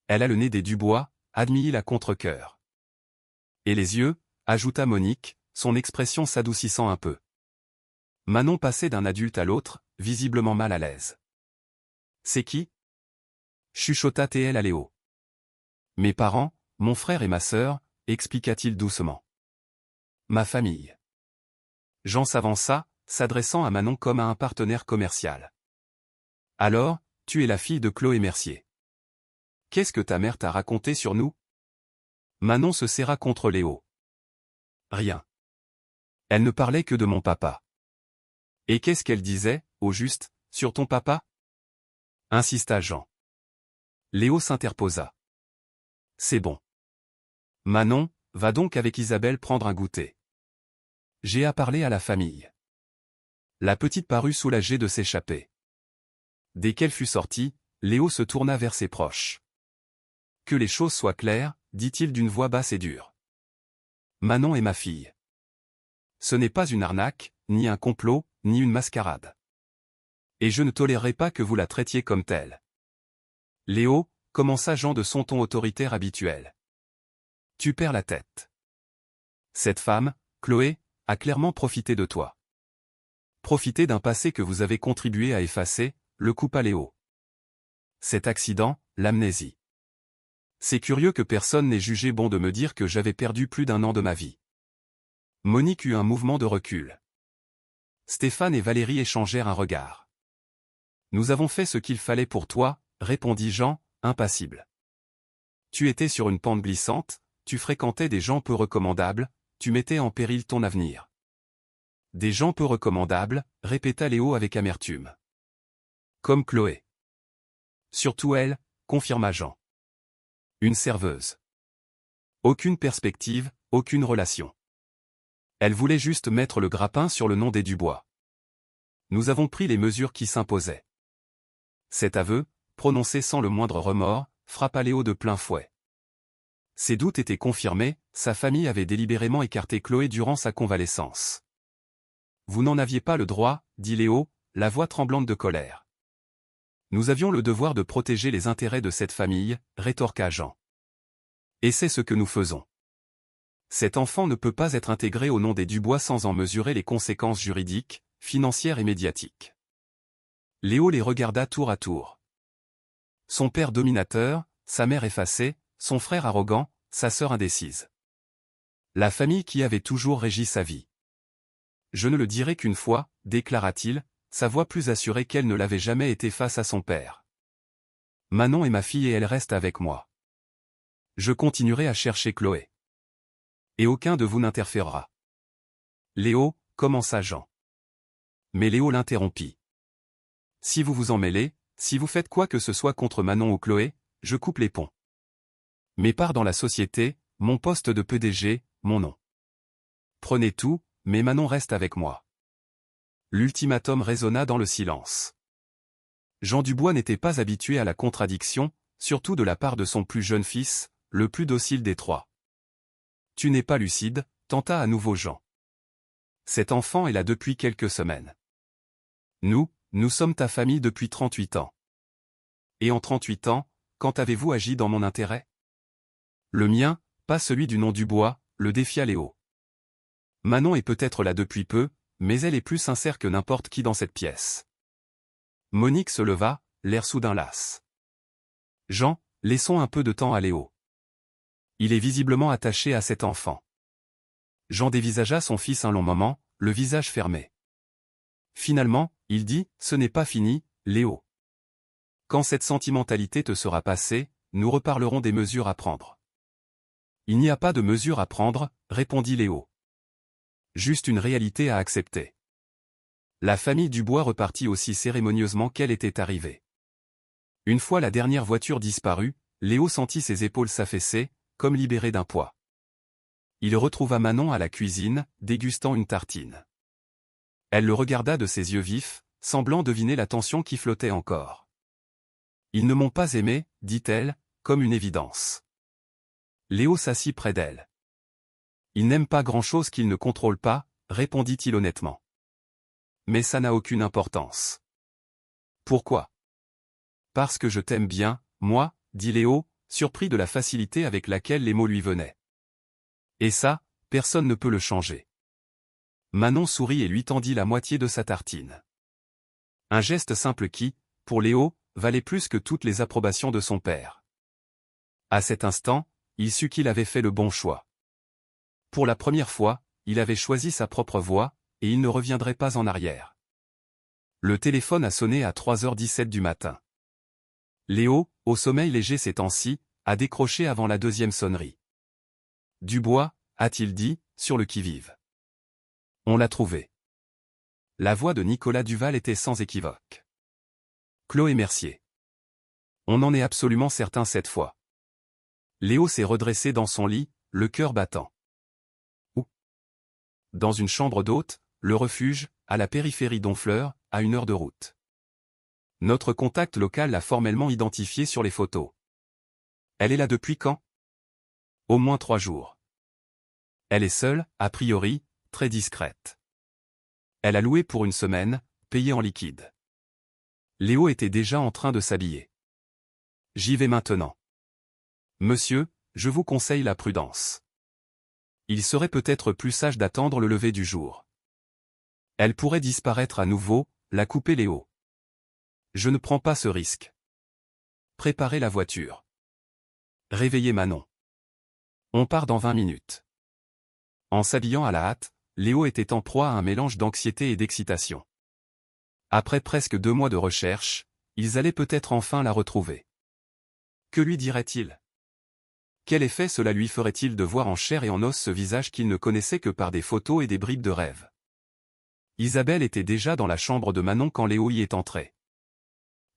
Elle a le nez des Dubois, admit-il à contre-cœur. Et les yeux, ajouta Monique, son expression s'adoucissant un peu. Manon passait d'un adulte à l'autre, visiblement mal à l'aise. C'est qui? Chuchota TL à Léo. Mes parents, mon frère et ma sœur, expliqua-t-il doucement. Ma famille. Jean s'avança, s'adressant à Manon comme à un partenaire commercial. Alors, tu es la fille de Chloé Mercier. Qu'est-ce que ta mère t'a raconté sur nous? Manon se serra contre Léo. Rien. Elle ne parlait que de mon papa. Et qu'est-ce qu'elle disait, au juste, sur ton papa? Insista Jean. Léo s'interposa. C'est bon. Manon, va donc avec Isabelle prendre un goûter. J'ai à parler à la famille. La petite parut soulagée de s'échapper. Dès qu'elle fut sortie, Léo se tourna vers ses proches. Que les choses soient claires, dit-il d'une voix basse et dure. Manon est ma fille. Ce n'est pas une arnaque, ni un complot, ni une mascarade. Et je ne tolérerai pas que vous la traitiez comme telle. Léo, commença Jean de son ton autoritaire habituel. Tu perds la tête. Cette femme, Chloé, a clairement profité de toi. Profité d'un passé que vous avez contribué à effacer, le coupa Léo. Cet accident, l'amnésie. C'est curieux que personne n'ait jugé bon de me dire que j'avais perdu plus d'1 an de ma vie. Monique eut un mouvement de recul. Stéphane et Valérie échangèrent un regard. Nous avons fait ce qu'il fallait pour toi, répondit Jean, impassible. Tu étais sur une pente glissante, tu fréquentais des gens peu recommandables, tu mettais en péril ton avenir. Des gens peu recommandables, répéta Léo avec amertume. Comme Chloé. Surtout elle, confirma Jean. Une serveuse. Aucune perspective, aucune relation. Elle voulait juste mettre le grappin sur le nom des Dubois. Nous avons pris les mesures qui s'imposaient. Cet aveu, prononcé sans le moindre remords, frappa Léo de plein fouet. Ses doutes étaient confirmés, sa famille avait délibérément écarté Chloé durant sa convalescence. Vous n'en aviez pas le droit, dit Léo, la voix tremblante de colère. Nous avions le devoir de protéger les intérêts de cette famille, rétorqua Jean. Et c'est ce que nous faisons. Cet enfant ne peut pas être intégré au nom des Dubois sans en mesurer les conséquences juridiques, financières et médiatiques. Léo les regarda tour à tour. Son père dominateur, sa mère effacée, son frère arrogant, sa sœur indécise. La famille qui avait toujours régi sa vie. Je ne le dirai qu'une fois, déclara-t-il, sa voix plus assurée qu'elle ne l'avait jamais été face à son père. Manon est ma fille et elle reste avec moi. Je continuerai à chercher Chloé. Et aucun de vous n'interférera. Léo, commença Jean. Mais Léo l'interrompit. Si vous vous en mêlez, si vous faites quoi que ce soit contre Manon ou Chloé, je coupe les ponts. Mes parts dans la société, mon poste de PDG, mon nom. Prenez tout, mais Manon reste avec moi. L'ultimatum résonna dans le silence. Jean Dubois n'était pas habitué à la contradiction, surtout de la part de son plus jeune fils, le plus docile des trois. Tu n'es pas lucide, tenta à nouveau Jean. Cet enfant est là depuis quelques semaines. Nous sommes ta famille depuis 38 ans. Et en 38 ans, quand avez-vous agi dans mon intérêt? Le mien, pas celui du nom Dubois, le défia Léo. Manon est peut-être là depuis peu, mais elle est plus sincère que n'importe qui dans cette pièce. Monique se leva, l'air soudain las. Jean, laissons un peu de temps à Léo. Il est visiblement attaché à cet enfant. Jean dévisagea son fils un long moment, le visage fermé. Finalement, il dit, ce n'est pas fini, Léo. Quand cette sentimentalité te sera passée, nous reparlerons des mesures à prendre. Il n'y a pas de mesures à prendre, répondit Léo. Juste une réalité à accepter. La famille Dubois repartit aussi cérémonieusement qu'elle était arrivée. Une fois la dernière voiture disparue, Léo sentit ses épaules s'affaisser, comme libéré d'un poids. Il retrouva Manon à la cuisine, dégustant une tartine. Elle le regarda de ses yeux vifs, semblant deviner la tension qui flottait encore. Ils ne m'ont pas aimé, dit-elle, comme une évidence. Léo s'assit près d'elle. Ils n'aiment pas grand-chose qu'ils ne contrôlent pas, répondit-il honnêtement. Mais ça n'a aucune importance. Pourquoi? Parce que je t'aime bien, moi, dit Léo, surpris de la facilité avec laquelle les mots lui venaient. Et ça, personne ne peut le changer. Manon sourit et lui tendit la moitié de sa tartine. Un geste simple qui, pour Léo, valait plus que toutes les approbations de son père. À cet instant, il sut qu'il avait fait le bon choix. Pour la première fois, il avait choisi sa propre voie, et il ne reviendrait pas en arrière. Le téléphone a sonné à 3h17 du matin. Léo, au sommeil léger ces temps-ci, a décroché avant la deuxième sonnerie. Dubois, a-t-il dit, sur le qui-vive. On l'a trouvé. La voix de Nicolas Duval était sans équivoque. Chloé Mercier. On en est absolument certain cette fois. Léo s'est redressé dans son lit, le cœur battant. Où? Dans une chambre d'hôte, le refuge, à la périphérie d'Honfleur, à 1 heure de route. Notre contact local l'a formellement identifiée sur les photos. Elle est là depuis quand? Au moins 3 jours. Elle est seule, a priori, très discrète. Elle a loué pour 1 semaine, payé en liquide. Léo était déjà en train de s'habiller. J'y vais maintenant. Monsieur, je vous conseille la prudence. Il serait peut-être plus sage d'attendre le lever du jour. Elle pourrait disparaître à nouveau, l'a coupé Léo. Je ne prends pas ce risque. Préparez la voiture. Réveillez Manon. On part dans 20 minutes. En s'habillant à la hâte, Léo était en proie à un mélange d'anxiété et d'excitation. Après presque 2 mois de recherche, ils allaient peut-être enfin la retrouver. Que lui dirait-il? Quel effet cela lui ferait-il de voir en chair et en os ce visage qu'il ne connaissait que par des photos et des bribes de rêve? Isabelle était déjà dans la chambre de Manon quand Léo y est entré.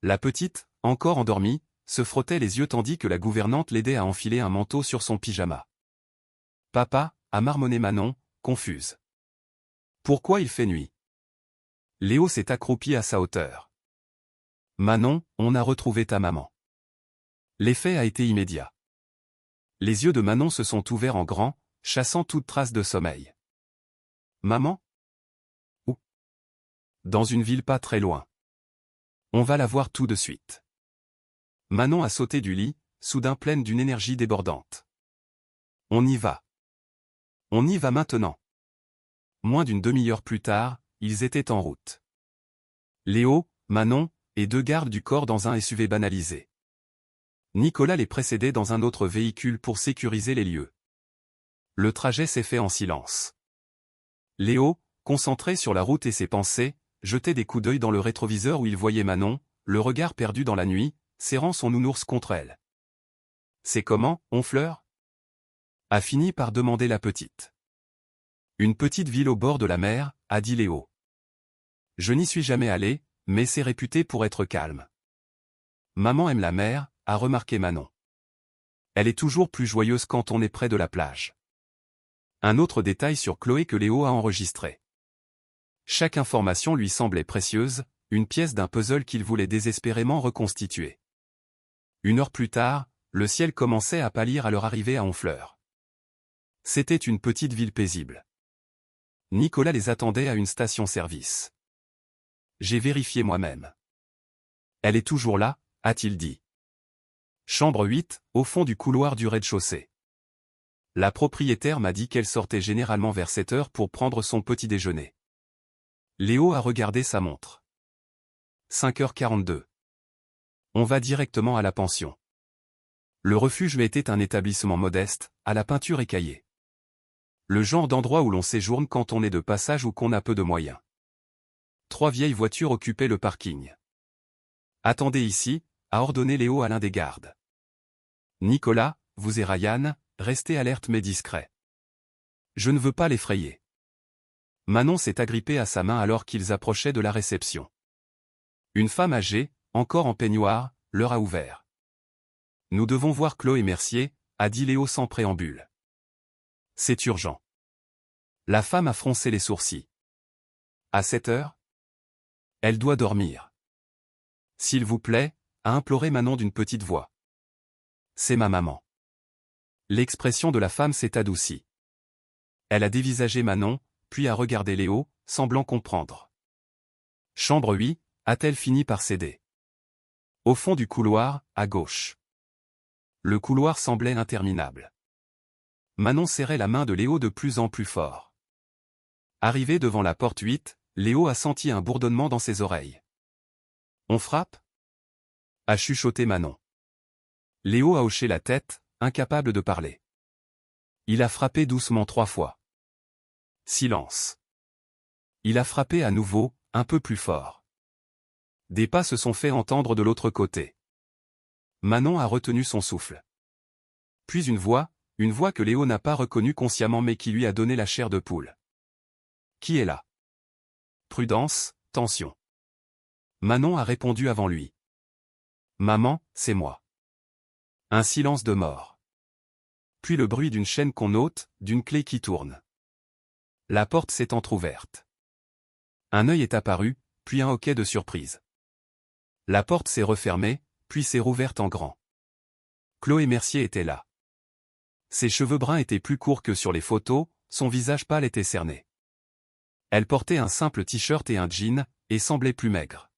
La petite, encore endormie, se frottait les yeux tandis que la gouvernante l'aidait à enfiler un manteau sur son pyjama. Papa, a marmonné Manon, confuse. Pourquoi il fait nuit? Léo s'est accroupi à sa hauteur. Manon, on a retrouvé ta maman. L'effet a été immédiat. Les yeux de Manon se sont ouverts en grand, chassant toute trace de sommeil. Maman? Où? Dans une ville pas très loin. On va la voir tout de suite. Manon a sauté du lit, soudain pleine d'une énergie débordante. On y va. On y va maintenant. Moins d'une demi-heure plus tard, ils étaient en route. Léo, Manon, et 2 gardes du corps dans un SUV banalisé. Nicolas les précédait dans un autre véhicule pour sécuriser les lieux. Le trajet s'est fait en silence. Léo, concentré sur la route et ses pensées, jetait des coups d'œil dans le rétroviseur où il voyait Manon, le regard perdu dans la nuit, serrant son nounours contre elle. « C'est comment, Honfleur ?» a fini par demander la petite. « Une petite ville au bord de la mer, » a dit Léo. « Je n'y suis jamais allé, mais c'est réputé pour être calme. »« Maman aime la mer, » a remarqué Manon. « Elle est toujours plus joyeuse quand on est près de la plage. » Un autre détail sur Chloé que Léo a enregistré. Chaque information lui semblait précieuse, une pièce d'un puzzle qu'il voulait désespérément reconstituer. 1 heure plus tard, le ciel commençait à pâlir à leur arrivée à Honfleur. C'était une petite ville paisible. Nicolas les attendait à une station-service. « J'ai vérifié moi-même. »« Elle est toujours là » a-t-il dit. Chambre 8, au fond du couloir du rez-de-chaussée. La propriétaire m'a dit qu'elle sortait généralement vers 7 heures pour prendre son petit déjeuner. Léo a regardé sa montre. 5h42. On va directement à la pension. Le refuge était un établissement modeste, à la peinture écaillée. Le genre d'endroit où l'on séjourne quand on est de passage ou qu'on a peu de moyens. 3 vieilles voitures occupaient le parking. « Attendez ici », a ordonné Léo à l'un des gardes. « Nicolas, vous et Ryan, restez alerte mais discret. Je ne veux pas l'effrayer. » Manon s'est agrippée à sa main alors qu'ils approchaient de la réception. Une femme âgée, encore en peignoir, leur a ouvert. « Nous devons voir Chloé Mercier », a dit Léo sans préambule. « C'est urgent. » La femme a froncé les sourcils. « À 7 heures ? Elle doit dormir. »« S'il vous plaît », a imploré Manon d'une petite voix. « C'est ma maman. » L'expression de la femme s'est adoucie. Elle a dévisagé Manon, puis a regardé Léo, semblant comprendre. « Chambre 8 » a-t-elle fini par céder. Au fond du couloir, à gauche. Le couloir semblait interminable. Manon serrait la main de Léo de plus en plus fort. Arrivé devant la porte 8, Léo a senti un bourdonnement dans ses oreilles. « On frappe » a chuchoté Manon. Léo a hoché la tête, incapable de parler. Il a frappé doucement 3 fois. Silence. Il a frappé à nouveau, un peu plus fort. Des pas se sont fait entendre de l'autre côté. Manon a retenu son souffle. Puis une voix que Léo n'a pas reconnue consciemment mais qui lui a donné la chair de poule. « Qui est là ? » Prudence, tension. Manon a répondu avant lui. « Maman, c'est moi. » Un silence de mort. Puis le bruit d'une chaîne qu'on ôte, d'une clé qui tourne. La porte s'est entr'ouverte. Un œil est apparu, puis un hoquet de surprise. La porte s'est refermée, puis s'est rouverte en grand. Chloé Mercier était là. Ses cheveux bruns étaient plus courts que sur les photos, son visage pâle était cerné. Elle portait un simple t-shirt et un jean, et semblait plus maigre.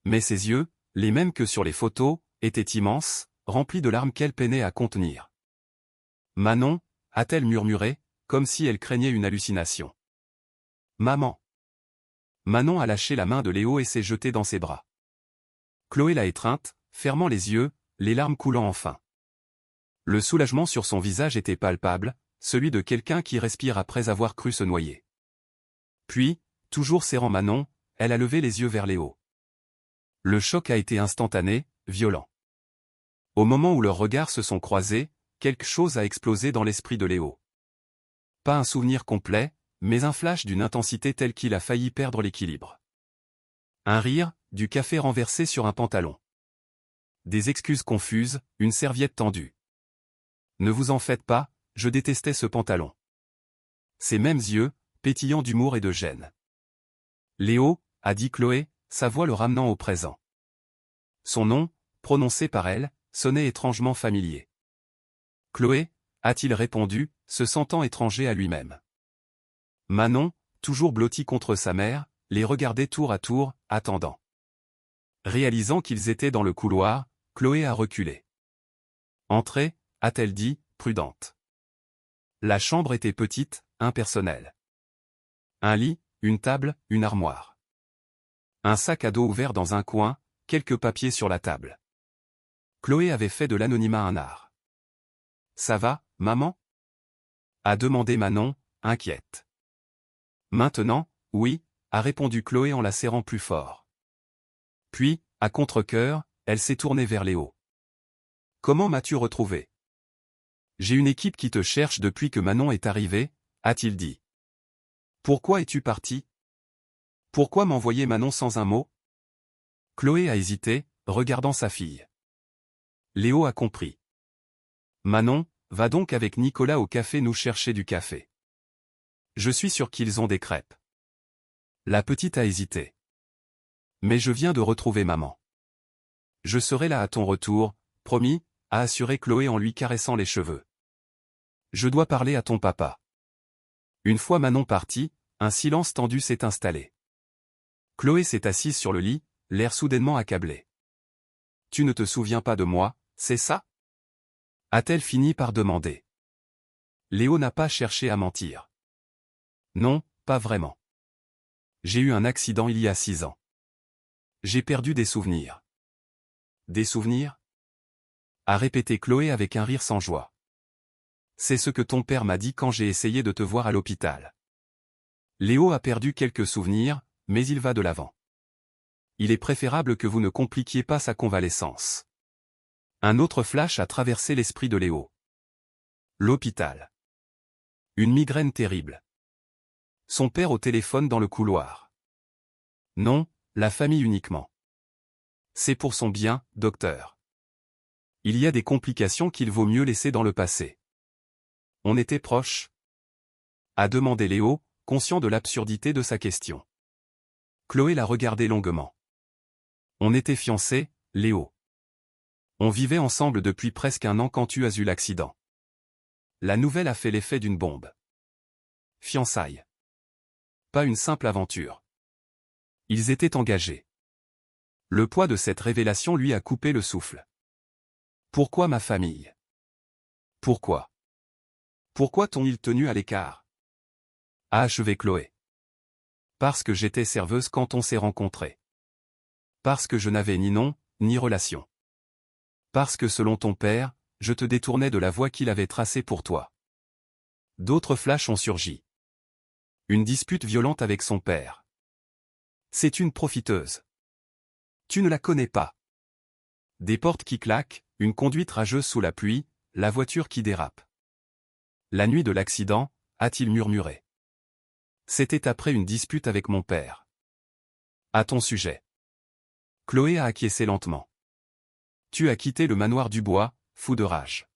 Mais ses yeux, les mêmes que sur les photos, étaient immenses, remplis de larmes qu'elle peinait à contenir. « Manon » a-t-elle murmuré, comme si elle craignait une hallucination. « Maman !» Manon a lâché la main de Léo et s'est jetée dans ses bras. Chloé l'a étreinte, fermant les yeux, les larmes coulant enfin. Le soulagement sur son visage était palpable, celui de quelqu'un qui respire après avoir cru se noyer. Puis, toujours serrant Manon, elle a levé les yeux vers Léo. Le choc a été instantané, violent. Au moment où leurs regards se sont croisés, quelque chose a explosé dans l'esprit de Léo. Pas un souvenir complet, mais un flash d'une intensité telle qu'il a failli perdre l'équilibre. Un rire, du café renversé sur un pantalon. Des excuses confuses, une serviette tendue. Ne vous en faites pas, je détestais ce pantalon. Ses mêmes yeux, pétillants d'humour et de gêne. Léo, a dit Chloé, sa voix le ramenant au présent. Son nom, prononcé par elle, sonnait étrangement familier. Chloé, a-t-il répondu, se sentant étranger à lui-même. Manon, toujours blottie contre sa mère, les regardait tour à tour, attendant. Réalisant qu'ils étaient dans le couloir, Chloé a reculé. Entrez, a-t-elle dit, prudente. La chambre était petite, impersonnelle. Un lit, une table, une armoire. Un sac à dos ouvert dans un coin, quelques papiers sur la table. Chloé avait fait de l'anonymat un art. « Ça va, maman ?» a demandé Manon, inquiète. Maintenant, oui, a répondu Chloé en la serrant plus fort. Puis, à contre-cœur, elle s'est tournée vers Léo. « Comment m'as-tu retrouvé ? » « J'ai une équipe qui te cherche depuis que Manon est arrivée, a-t-il dit. « Pourquoi es-tu parti ? Pourquoi m'envoyer Manon sans un mot ?» Chloé a hésité, regardant sa fille. Léo a compris. « Manon, va donc avec Nicolas au café nous chercher du café. Je suis sûr qu'ils ont des crêpes. » La petite a hésité. « Mais je viens de retrouver maman. Je serai là à ton retour, promis, » a assuré Chloé en lui caressant les cheveux. « Je dois parler à ton papa. » Une fois Manon partie, un silence tendu s'est installé. Chloé s'est assise sur le lit, l'air soudainement accablé. « Tu ne te souviens pas de moi, c'est ça ? » a-t-elle fini par demander. Léo n'a pas cherché à mentir. « Non, pas vraiment. J'ai eu un accident il y a 6 ans. J'ai perdu des souvenirs. » « Des souvenirs ?» a répété Chloé avec un rire sans joie. C'est ce que ton père m'a dit quand j'ai essayé de te voir à l'hôpital. Léo a perdu quelques souvenirs, mais il va de l'avant. Il est préférable que vous ne compliquiez pas sa convalescence. Un autre flash a traversé l'esprit de Léo. L'hôpital. Une migraine terrible. Son père au téléphone dans le couloir. Non, la famille uniquement. C'est pour son bien, docteur. Il y a des complications qu'il vaut mieux laisser dans le passé. On était proches ? A demandé Léo, conscient de l'absurdité de sa question. Chloé l'a regardé longuement. On était fiancés, Léo. On vivait ensemble depuis presque 1 an quand tu as eu l'accident. La nouvelle a fait l'effet d'une bombe. Fiançailles. Pas une simple aventure. Ils étaient engagés. Le poids de cette révélation lui a coupé le souffle. Pourquoi ma famille ? Pourquoi ? Pourquoi t'ont-ils tenu à l'écart ? A achevé Chloé. Parce que j'étais serveuse quand on s'est rencontrés. Parce que je n'avais ni nom, ni relation. Parce que selon ton père, je te détournais de la voie qu'il avait tracée pour toi. D'autres flashs ont surgi. Une dispute violente avec son père. C'est une profiteuse. Tu ne la connais pas. Des portes qui claquent, une conduite rageuse sous la pluie, la voiture qui dérape. La nuit de l'accident, a-t-il murmuré. C'était après une dispute avec mon père. À ton sujet. Chloé a acquiescé lentement. Tu as quitté le manoir du bois, fou de rage.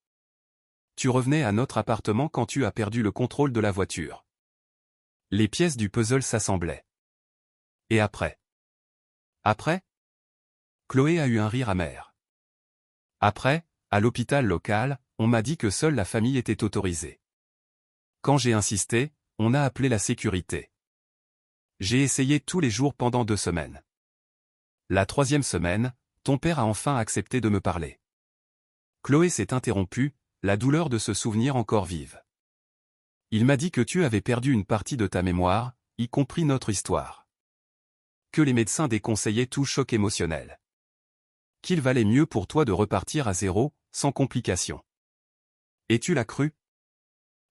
Tu revenais à notre appartement quand tu as perdu le contrôle de la voiture. Les pièces du puzzle s'assemblaient. Et après ? Après ? Chloé a eu un rire amer. Après, à l'hôpital local, on m'a dit que seule la famille était autorisée. Quand j'ai insisté, on a appelé la sécurité. J'ai essayé tous les jours pendant 2 semaines. La 3e semaine, ton père a enfin accepté de me parler. Chloé s'est interrompue, la douleur de se souvenir encore vive. Il m'a dit que tu avais perdu une partie de ta mémoire, y compris notre histoire. Que les médecins déconseillaient tout choc émotionnel. Qu'il valait mieux pour toi de repartir à zéro, sans complications. Et tu l'as cru ?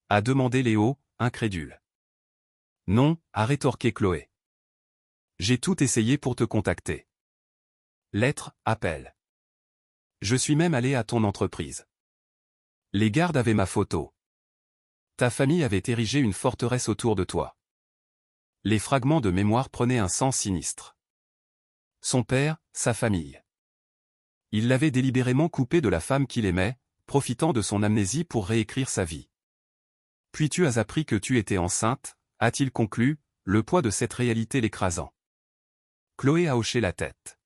A demandé Léo, incrédule. Non, a rétorqué Chloé. J'ai tout essayé pour te contacter. Lettres, appels. Je suis même allé à ton entreprise. Les gardes avaient ma photo. Ta famille avait érigé une forteresse autour de toi. Les fragments de mémoire prenaient un sens sinistre. Son père, sa famille. Il l'avait délibérément coupé de la femme qu'il aimait, profitant de son amnésie pour réécrire sa vie. Puis tu as appris que tu étais enceinte, a-t-il conclu, le poids de cette réalité l'écrasant. Chloé a hoché la tête.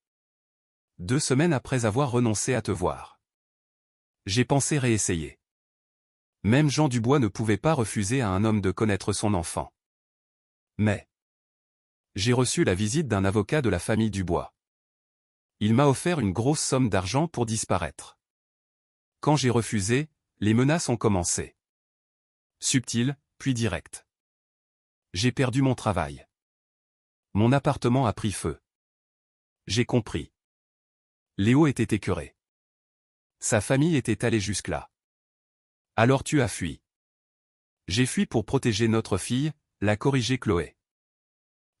2 semaines après avoir renoncé à te voir. J'ai pensé réessayer. Même Jean Dubois ne pouvait pas refuser à un homme de connaître son enfant. Mais j'ai reçu la visite d'un avocat de la famille Dubois. Il m'a offert une grosse somme d'argent pour disparaître. Quand j'ai refusé, les menaces ont commencé. Subtiles, puis directes. J'ai perdu mon travail. Mon appartement a pris feu. J'ai compris. Léo était écœuré. Sa famille était allée jusque-là. Alors tu as fui. J'ai fui pour protéger notre fille, l'a corrigé Chloé.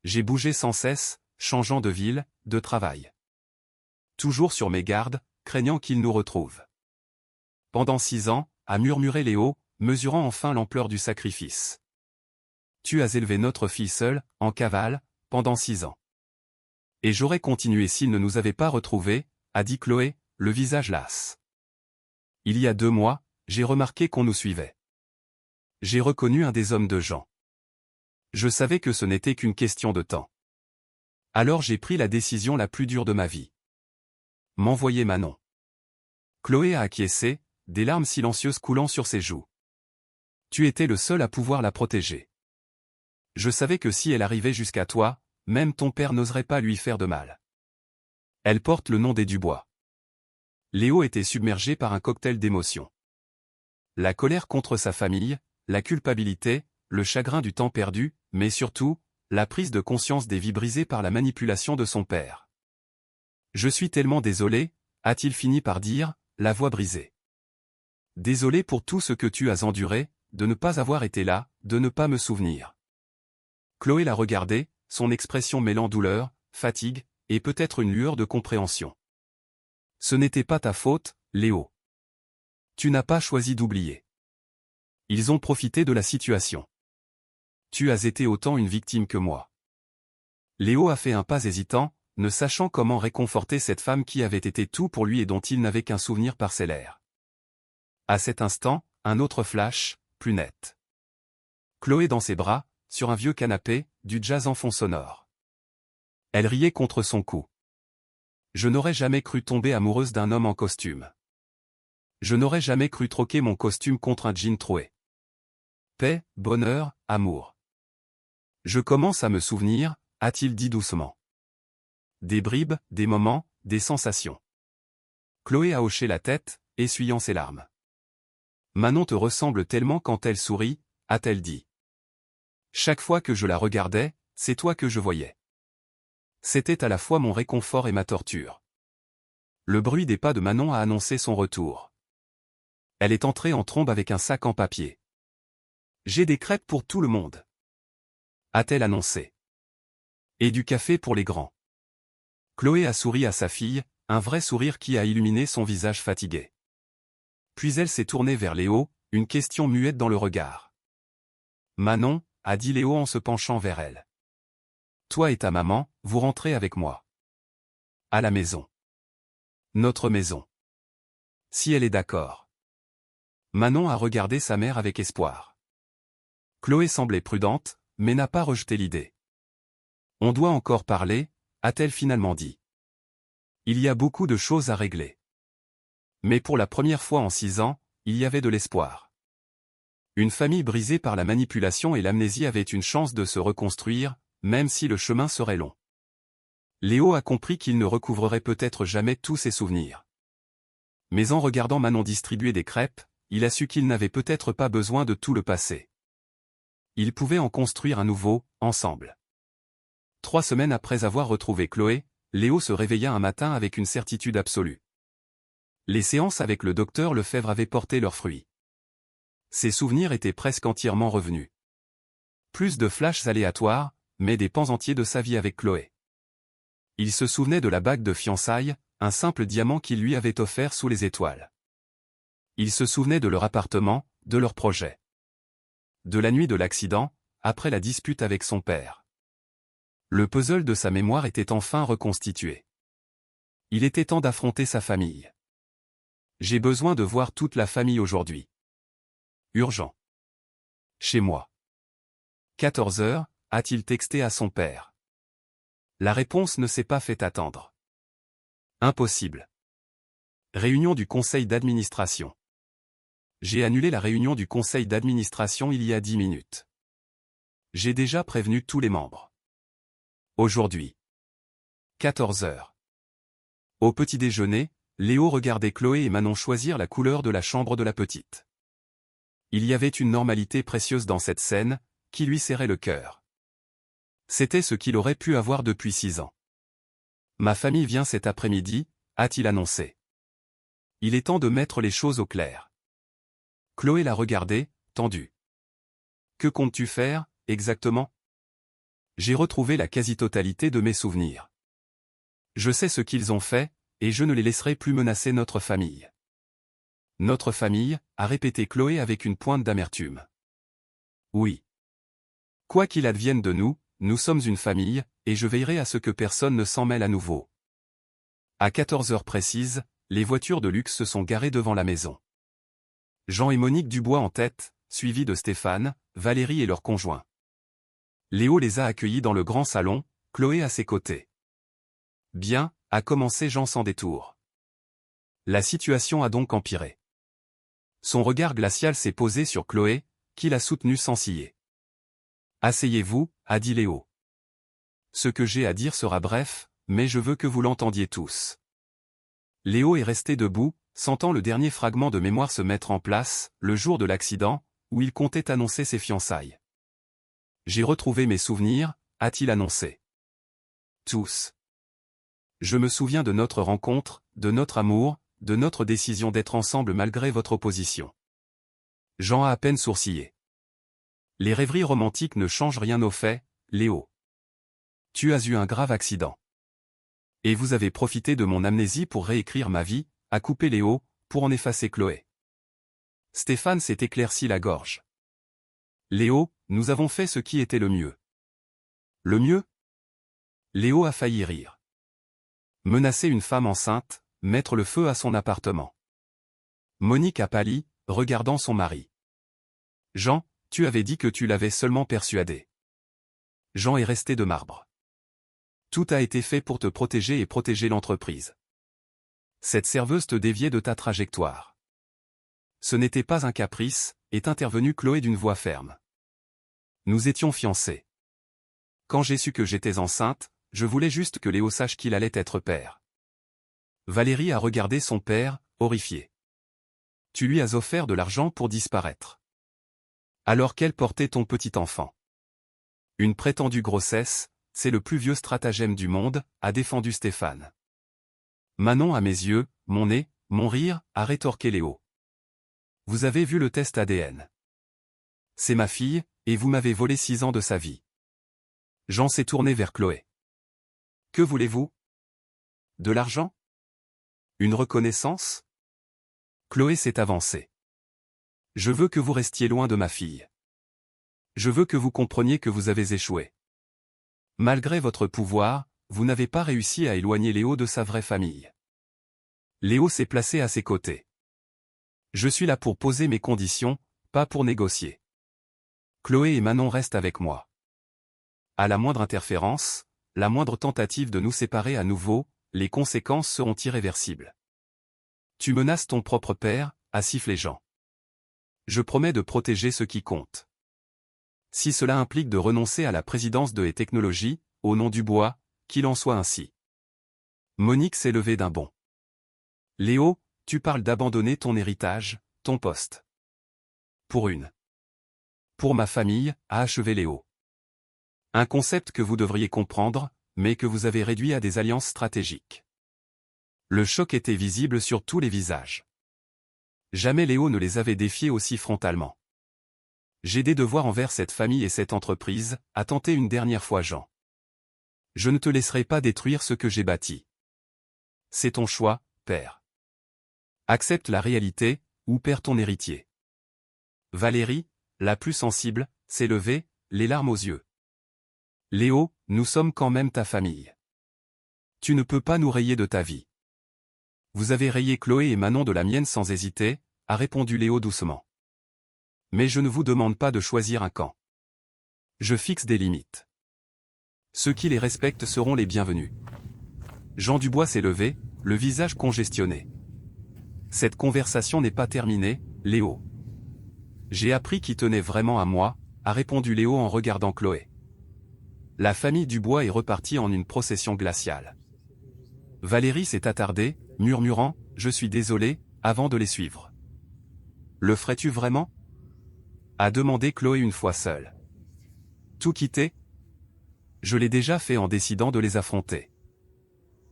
J'ai bougé sans cesse, changeant de ville, de travail. Toujours sur mes gardes, craignant qu'il nous retrouve. Pendant 6 ans, a murmuré Léo, mesurant enfin l'ampleur du sacrifice. Tu as élevé notre fille seule, en cavale, pendant 6 ans. Et j'aurais continué s'il ne nous avait pas retrouvés, a dit Chloé, le visage las. Il y a 2 mois, j'ai remarqué qu'on nous suivait. J'ai reconnu un des hommes de Jean. Je savais que ce n'était qu'une question de temps. Alors j'ai pris la décision la plus dure de ma vie. M'envoyer Manon. Chloé a acquiescé, des larmes silencieuses coulant sur ses joues. Tu étais le seul à pouvoir la protéger. Je savais que si elle arrivait jusqu'à toi, même ton père n'oserait pas lui faire de mal. Elle porte le nom des Dubois. Léo était submergé par un cocktail d'émotions. La colère contre sa famille, la culpabilité, le chagrin du temps perdu, mais surtout, la prise de conscience des vies brisées par la manipulation de son père. Je suis tellement désolé, a-t-il fini par dire, la voix brisée. Désolé pour tout ce que tu as enduré, de ne pas avoir été là, de ne pas me souvenir. Chloé l'a regardé, son expression mêlant douleur, fatigue, et peut-être une lueur de compréhension. Ce n'était pas ta faute, Léo. Tu n'as pas choisi d'oublier. Ils ont profité de la situation. Tu as été autant une victime que moi. Léo a fait un pas hésitant, ne sachant comment réconforter cette femme qui avait été tout pour lui et dont il n'avait qu'un souvenir parcellaire. À cet instant, un autre flash, plus net. Chloé dans ses bras, sur un vieux canapé, du jazz en fond sonore. Elle riait contre son cou. Je n'aurais jamais cru tomber amoureuse d'un homme en costume. Je n'aurais jamais cru troquer mon costume contre un jean troué. Paix, bonheur, amour. Je commence à me souvenir, a-t-il dit doucement. Des bribes, des moments, des sensations. Chloé a hoché la tête, essuyant ses larmes. Manon te ressemble tellement quand elle sourit, a-t-elle dit. Chaque fois que je la regardais, c'est toi que je voyais. C'était à la fois mon réconfort et ma torture. Le bruit des pas de Manon a annoncé son retour. Elle est entrée en trombe avec un sac en papier. J'ai des crêpes pour tout le monde, a-t-elle annoncé. Et du café pour les grands. Chloé a souri à sa fille, un vrai sourire qui a illuminé son visage fatigué. Puis elle s'est tournée vers Léo, une question muette dans le regard. Manon, a dit Léo en se penchant vers elle. Toi et ta maman, vous rentrez avec moi. À la maison. Notre maison. Si elle est d'accord. Manon a regardé sa mère avec espoir. Chloé semblait prudente, mais n'a pas rejeté l'idée. On doit encore parler, a-t-elle finalement dit. Il y a beaucoup de choses à régler. Mais pour la première fois en 6 ans, il y avait de l'espoir. Une famille brisée par la manipulation et l'amnésie avait une chance de se reconstruire, même si le chemin serait long. Léo a compris qu'il ne recouvrerait peut-être jamais tous ses souvenirs. Mais en regardant Manon distribuer des crêpes, il a su qu'il n'avait peut-être pas besoin de tout le passé. Ils pouvaient en construire un nouveau, ensemble. 3 semaines après avoir retrouvé Chloé, Léo se réveilla un matin avec une certitude absolue. Les séances avec le docteur Lefebvre avaient porté leurs fruits. Ses souvenirs étaient presque entièrement revenus. Plus de flashs aléatoires, mais des pans entiers de sa vie avec Chloé. Il se souvenait de la bague de fiançailles, un simple diamant qu'il lui avait offert sous les étoiles. Il se souvenait de leur appartement, de leurs projets. De la nuit de l'accident, après la dispute avec son père. Le puzzle de sa mémoire était enfin reconstitué. Il était temps d'affronter sa famille. J'ai besoin de voir toute la famille aujourd'hui. Urgent. Chez moi. 14 heures, a-t-il texté à son père. La réponse ne s'est pas fait attendre. Impossible. Réunion du conseil d'administration. J'ai annulé la réunion du conseil d'administration il y a 10 minutes. J'ai déjà prévenu tous les membres. Aujourd'hui. 14 heures. Au petit déjeuner, Léo regardait Chloé et Manon choisir la couleur de la chambre de la petite. Il y avait une normalité précieuse dans cette scène, qui lui serrait le cœur. C'était ce qu'il aurait pu avoir depuis 6 ans. Ma famille vient cet après-midi, a-t-il annoncé. Il est temps de mettre les choses au clair. Chloé l'a regardé, tendue. Que comptes-tu faire, exactement? J'ai retrouvé la quasi-totalité de mes souvenirs. Je sais ce qu'ils ont fait, et je ne les laisserai plus menacer notre famille. Notre famille, a répété Chloé avec une pointe d'amertume. Oui. Quoi qu'il advienne de nous, nous sommes une famille, et je veillerai à ce que personne ne s'en mêle à nouveau. À 14 heures précises, les voitures de luxe se sont garées devant la maison. Jean et Monique Dubois en tête, suivis de Stéphane, Valérie et leurs conjoints. Léo les a accueillis dans le grand salon, Chloé à ses côtés. Bien, a commencé Jean sans détour. La situation a donc empiré. Son regard glacial s'est posé sur Chloé, qui l'a soutenue sans ciller. Asseyez-vous, a dit Léo. Ce que j'ai à dire sera bref, mais je veux que vous l'entendiez tous. Léo est resté debout, sentant le dernier fragment de mémoire se mettre en place, le jour de l'accident, où il comptait annoncer ses fiançailles. J'ai retrouvé mes souvenirs, a-t-il annoncé. Tous. Je me souviens de notre rencontre, de notre amour, de notre décision d'être ensemble malgré votre opposition. Jean a à peine sourcillé. Les rêveries romantiques ne changent rien au fait, Léo. Tu as eu un grave accident. Et vous avez profité de mon amnésie pour réécrire ma vie, a coupé Léo, pour en effacer Chloé. Stéphane s'est éclairci la gorge. Léo, nous avons fait ce qui était le mieux. Le mieux? Léo a failli rire. Menacer une femme enceinte, mettre le feu à son appartement. Monique a pâli, regardant son mari. Jean, tu avais dit que tu l'avais seulement persuadé. Jean est resté de marbre. Tout a été fait pour te protéger et protéger l'entreprise. Cette serveuse te déviait de ta trajectoire. Ce n'était pas un caprice, est intervenue Chloé d'une voix ferme. Nous étions fiancés. Quand j'ai su que j'étais enceinte, je voulais juste que Léo sache qu'il allait être père. Valérie a regardé son père, horrifié. Tu lui as offert de l'argent pour disparaître. Alors qu'elle portait ton petit enfant. Une prétendue grossesse, c'est le plus vieux stratagème du monde, a défendu Stéphane. Manon à mes yeux, mon nez, mon rire, a rétorqué Léo. Vous avez vu le test ADN. C'est ma fille, et vous m'avez volé 6 ans de sa vie. Jean s'est tourné vers Chloé. Que voulez-vous? De l'argent? Une reconnaissance? Chloé s'est avancée. Je veux que vous restiez loin de ma fille. Je veux que vous compreniez que vous avez échoué. Malgré votre pouvoir, vous n'avez pas réussi à éloigner Léo de sa vraie famille. Léo s'est placé à ses côtés. Je suis là pour poser mes conditions, pas pour négocier. Chloé et Manon restent avec moi. À la moindre interférence, la moindre tentative de nous séparer à nouveau, les conséquences seront irréversibles. Tu menaces ton propre père, a sifflé Jean. Je promets de protéger ce qui compte. Si cela implique de renoncer à la présidence de Technologies, au nom du bois, qu'il en soit ainsi. Monique s'est levée d'un bond. Léo, tu parles d'abandonner ton héritage, ton poste. Pour ma famille, a achevé Léo. Un concept que vous devriez comprendre, mais que vous avez réduit à des alliances stratégiques. Le choc était visible sur tous les visages. Jamais Léo ne les avait défiés aussi frontalement. J'ai des devoirs envers cette famille et cette entreprise, a tenté une dernière fois Jean. Je ne te laisserai pas détruire ce que j'ai bâti. C'est ton choix, père. Accepte la réalité, ou perds ton héritier. Valérie, la plus sensible, s'est levée, les larmes aux yeux. Léo, nous sommes quand même ta famille. Tu ne peux pas nous rayer de ta vie. Vous avez rayé Chloé et Manon de la mienne sans hésiter, a répondu Léo doucement. Mais je ne vous demande pas de choisir un camp. Je fixe des limites. Ceux qui les respectent seront les bienvenus. Jean Dubois s'est levé, le visage congestionné. Cette conversation n'est pas terminée, Léo. J'ai appris qu'il tenait vraiment à moi, a répondu Léo en regardant Chloé. La famille Dubois est repartie en une procession glaciale. Valérie s'est attardée, murmurant « Je suis désolé », avant de les suivre. « Le ferais-tu vraiment ?» a demandé Chloé une fois seule. « Tout quitter ? Je l'ai déjà fait en décidant de les affronter.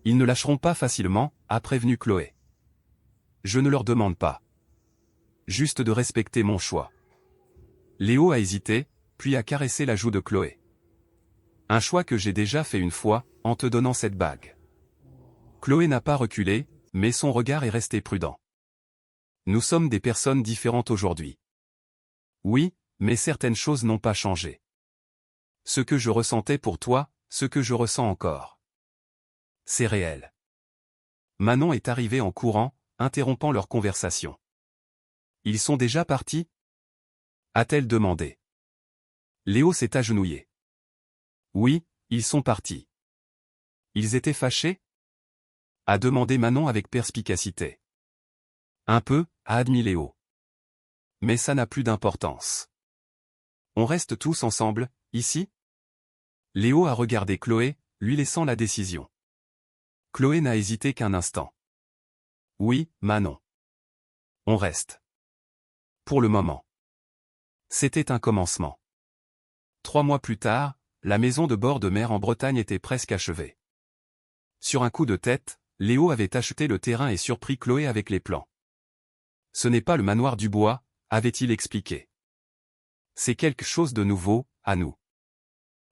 Ils ne lâcheront pas facilement, a prévenu Chloé. Je ne leur demande pas. Juste de respecter mon choix. » Léo a hésité, puis a caressé la joue de Chloé. « Un choix que j'ai déjà fait une fois, en te donnant cette bague. » Chloé n'a pas reculé, mais son regard est resté prudent. Nous sommes des personnes différentes aujourd'hui. Oui, mais certaines choses n'ont pas changé. Ce que je ressentais pour toi, ce que je ressens encore. C'est réel. Manon est arrivée en courant, interrompant leur conversation. Ils sont déjà partis ? A-t-elle demandé. Léo s'est agenouillé. Oui, ils sont partis. Ils étaient fâchés ? A demandé Manon avec perspicacité. Un peu, a admis Léo. Mais ça n'a plus d'importance. On reste tous ensemble, ici ? Léo a regardé Chloé, lui laissant la décision. Chloé n'a hésité qu'un instant. Oui, Manon. On reste. Pour le moment. C'était un commencement. 3 mois plus tard, la maison de bord de mer en Bretagne était presque achevée. Sur un coup de tête, Léo avait acheté le terrain et surpris Chloé avec les plans. Ce n'est pas le manoir Dubois, avait-il expliqué. C'est quelque chose de nouveau, à nous.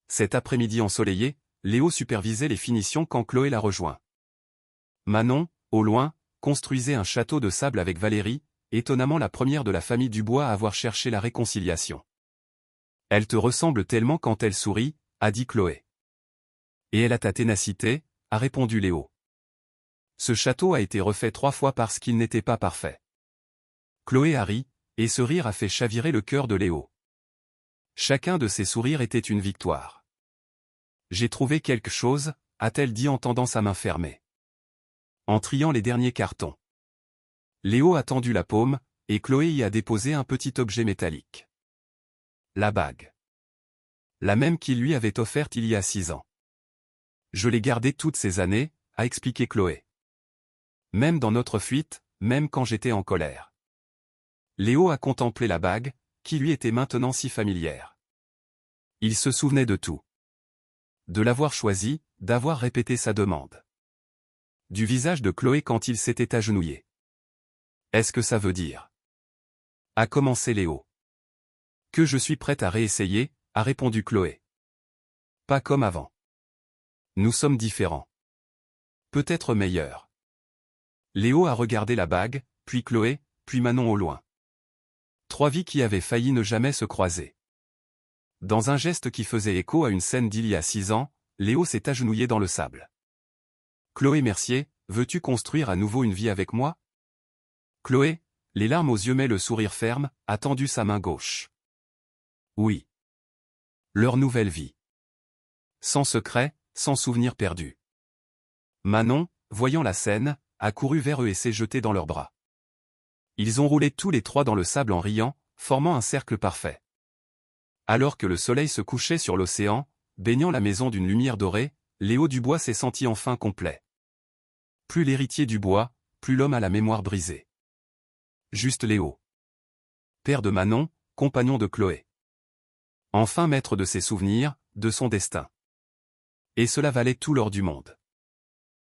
Cet après-midi ensoleillé, Léo supervisait les finitions quand Chloé l'a rejoint. Manon, au loin, construisait un château de sable avec Valérie, étonnamment la première de la famille Dubois à avoir cherché la réconciliation. Elle te ressemble tellement quand elle sourit, a dit Chloé. Et elle a ta ténacité, a répondu Léo. Ce château a été refait 3 fois parce qu'il n'était pas parfait. Chloé a ri, et ce rire a fait chavirer le cœur de Léo. Chacun de ses sourires était une victoire. J'ai trouvé quelque chose, a-t-elle dit en tendant sa main fermée. En triant les derniers cartons. Léo a tendu la paume, et Chloé y a déposé un petit objet métallique. La bague. La même qu'il lui avait offerte il y a 6 ans. Je l'ai gardée toutes ces années, a expliqué Chloé. Même dans notre fuite, même quand j'étais en colère. Léo a contemplé la bague, qui lui était maintenant si familière. Il se souvenait de tout. De l'avoir choisie, d'avoir répété sa demande. Du visage de Chloé quand il s'était agenouillé. Est-ce que ça veut dire ? A commencé Léo. Que je suis prête à réessayer, a répondu Chloé. Pas comme avant. Nous sommes différents. Peut-être meilleurs. Léo a regardé la bague, puis Chloé, puis Manon au loin. 3 vies qui avaient failli ne jamais se croiser. Dans un geste qui faisait écho à une scène d'il y a 6 ans, Léo s'est agenouillé dans le sable. Chloé Mercier, veux-tu construire à nouveau une vie avec moi ? Chloé, les larmes aux yeux mais le sourire ferme, a tendu sa main gauche. Oui. Leur nouvelle vie. Sans secret, sans souvenir perdu. Manon, voyant la scène, a couru vers eux et s'est jetée dans leurs bras. Ils ont roulé tous les 3 dans le sable en riant, formant un cercle parfait. Alors que le soleil se couchait sur l'océan, baignant la maison d'une lumière dorée, Léo Dubois s'est senti enfin complet. Plus l'héritier Dubois, plus l'homme à la mémoire brisée. Juste Léo. Père de Manon, compagnon de Chloé. Enfin maître de ses souvenirs, de son destin. Et cela valait tout l'or du monde.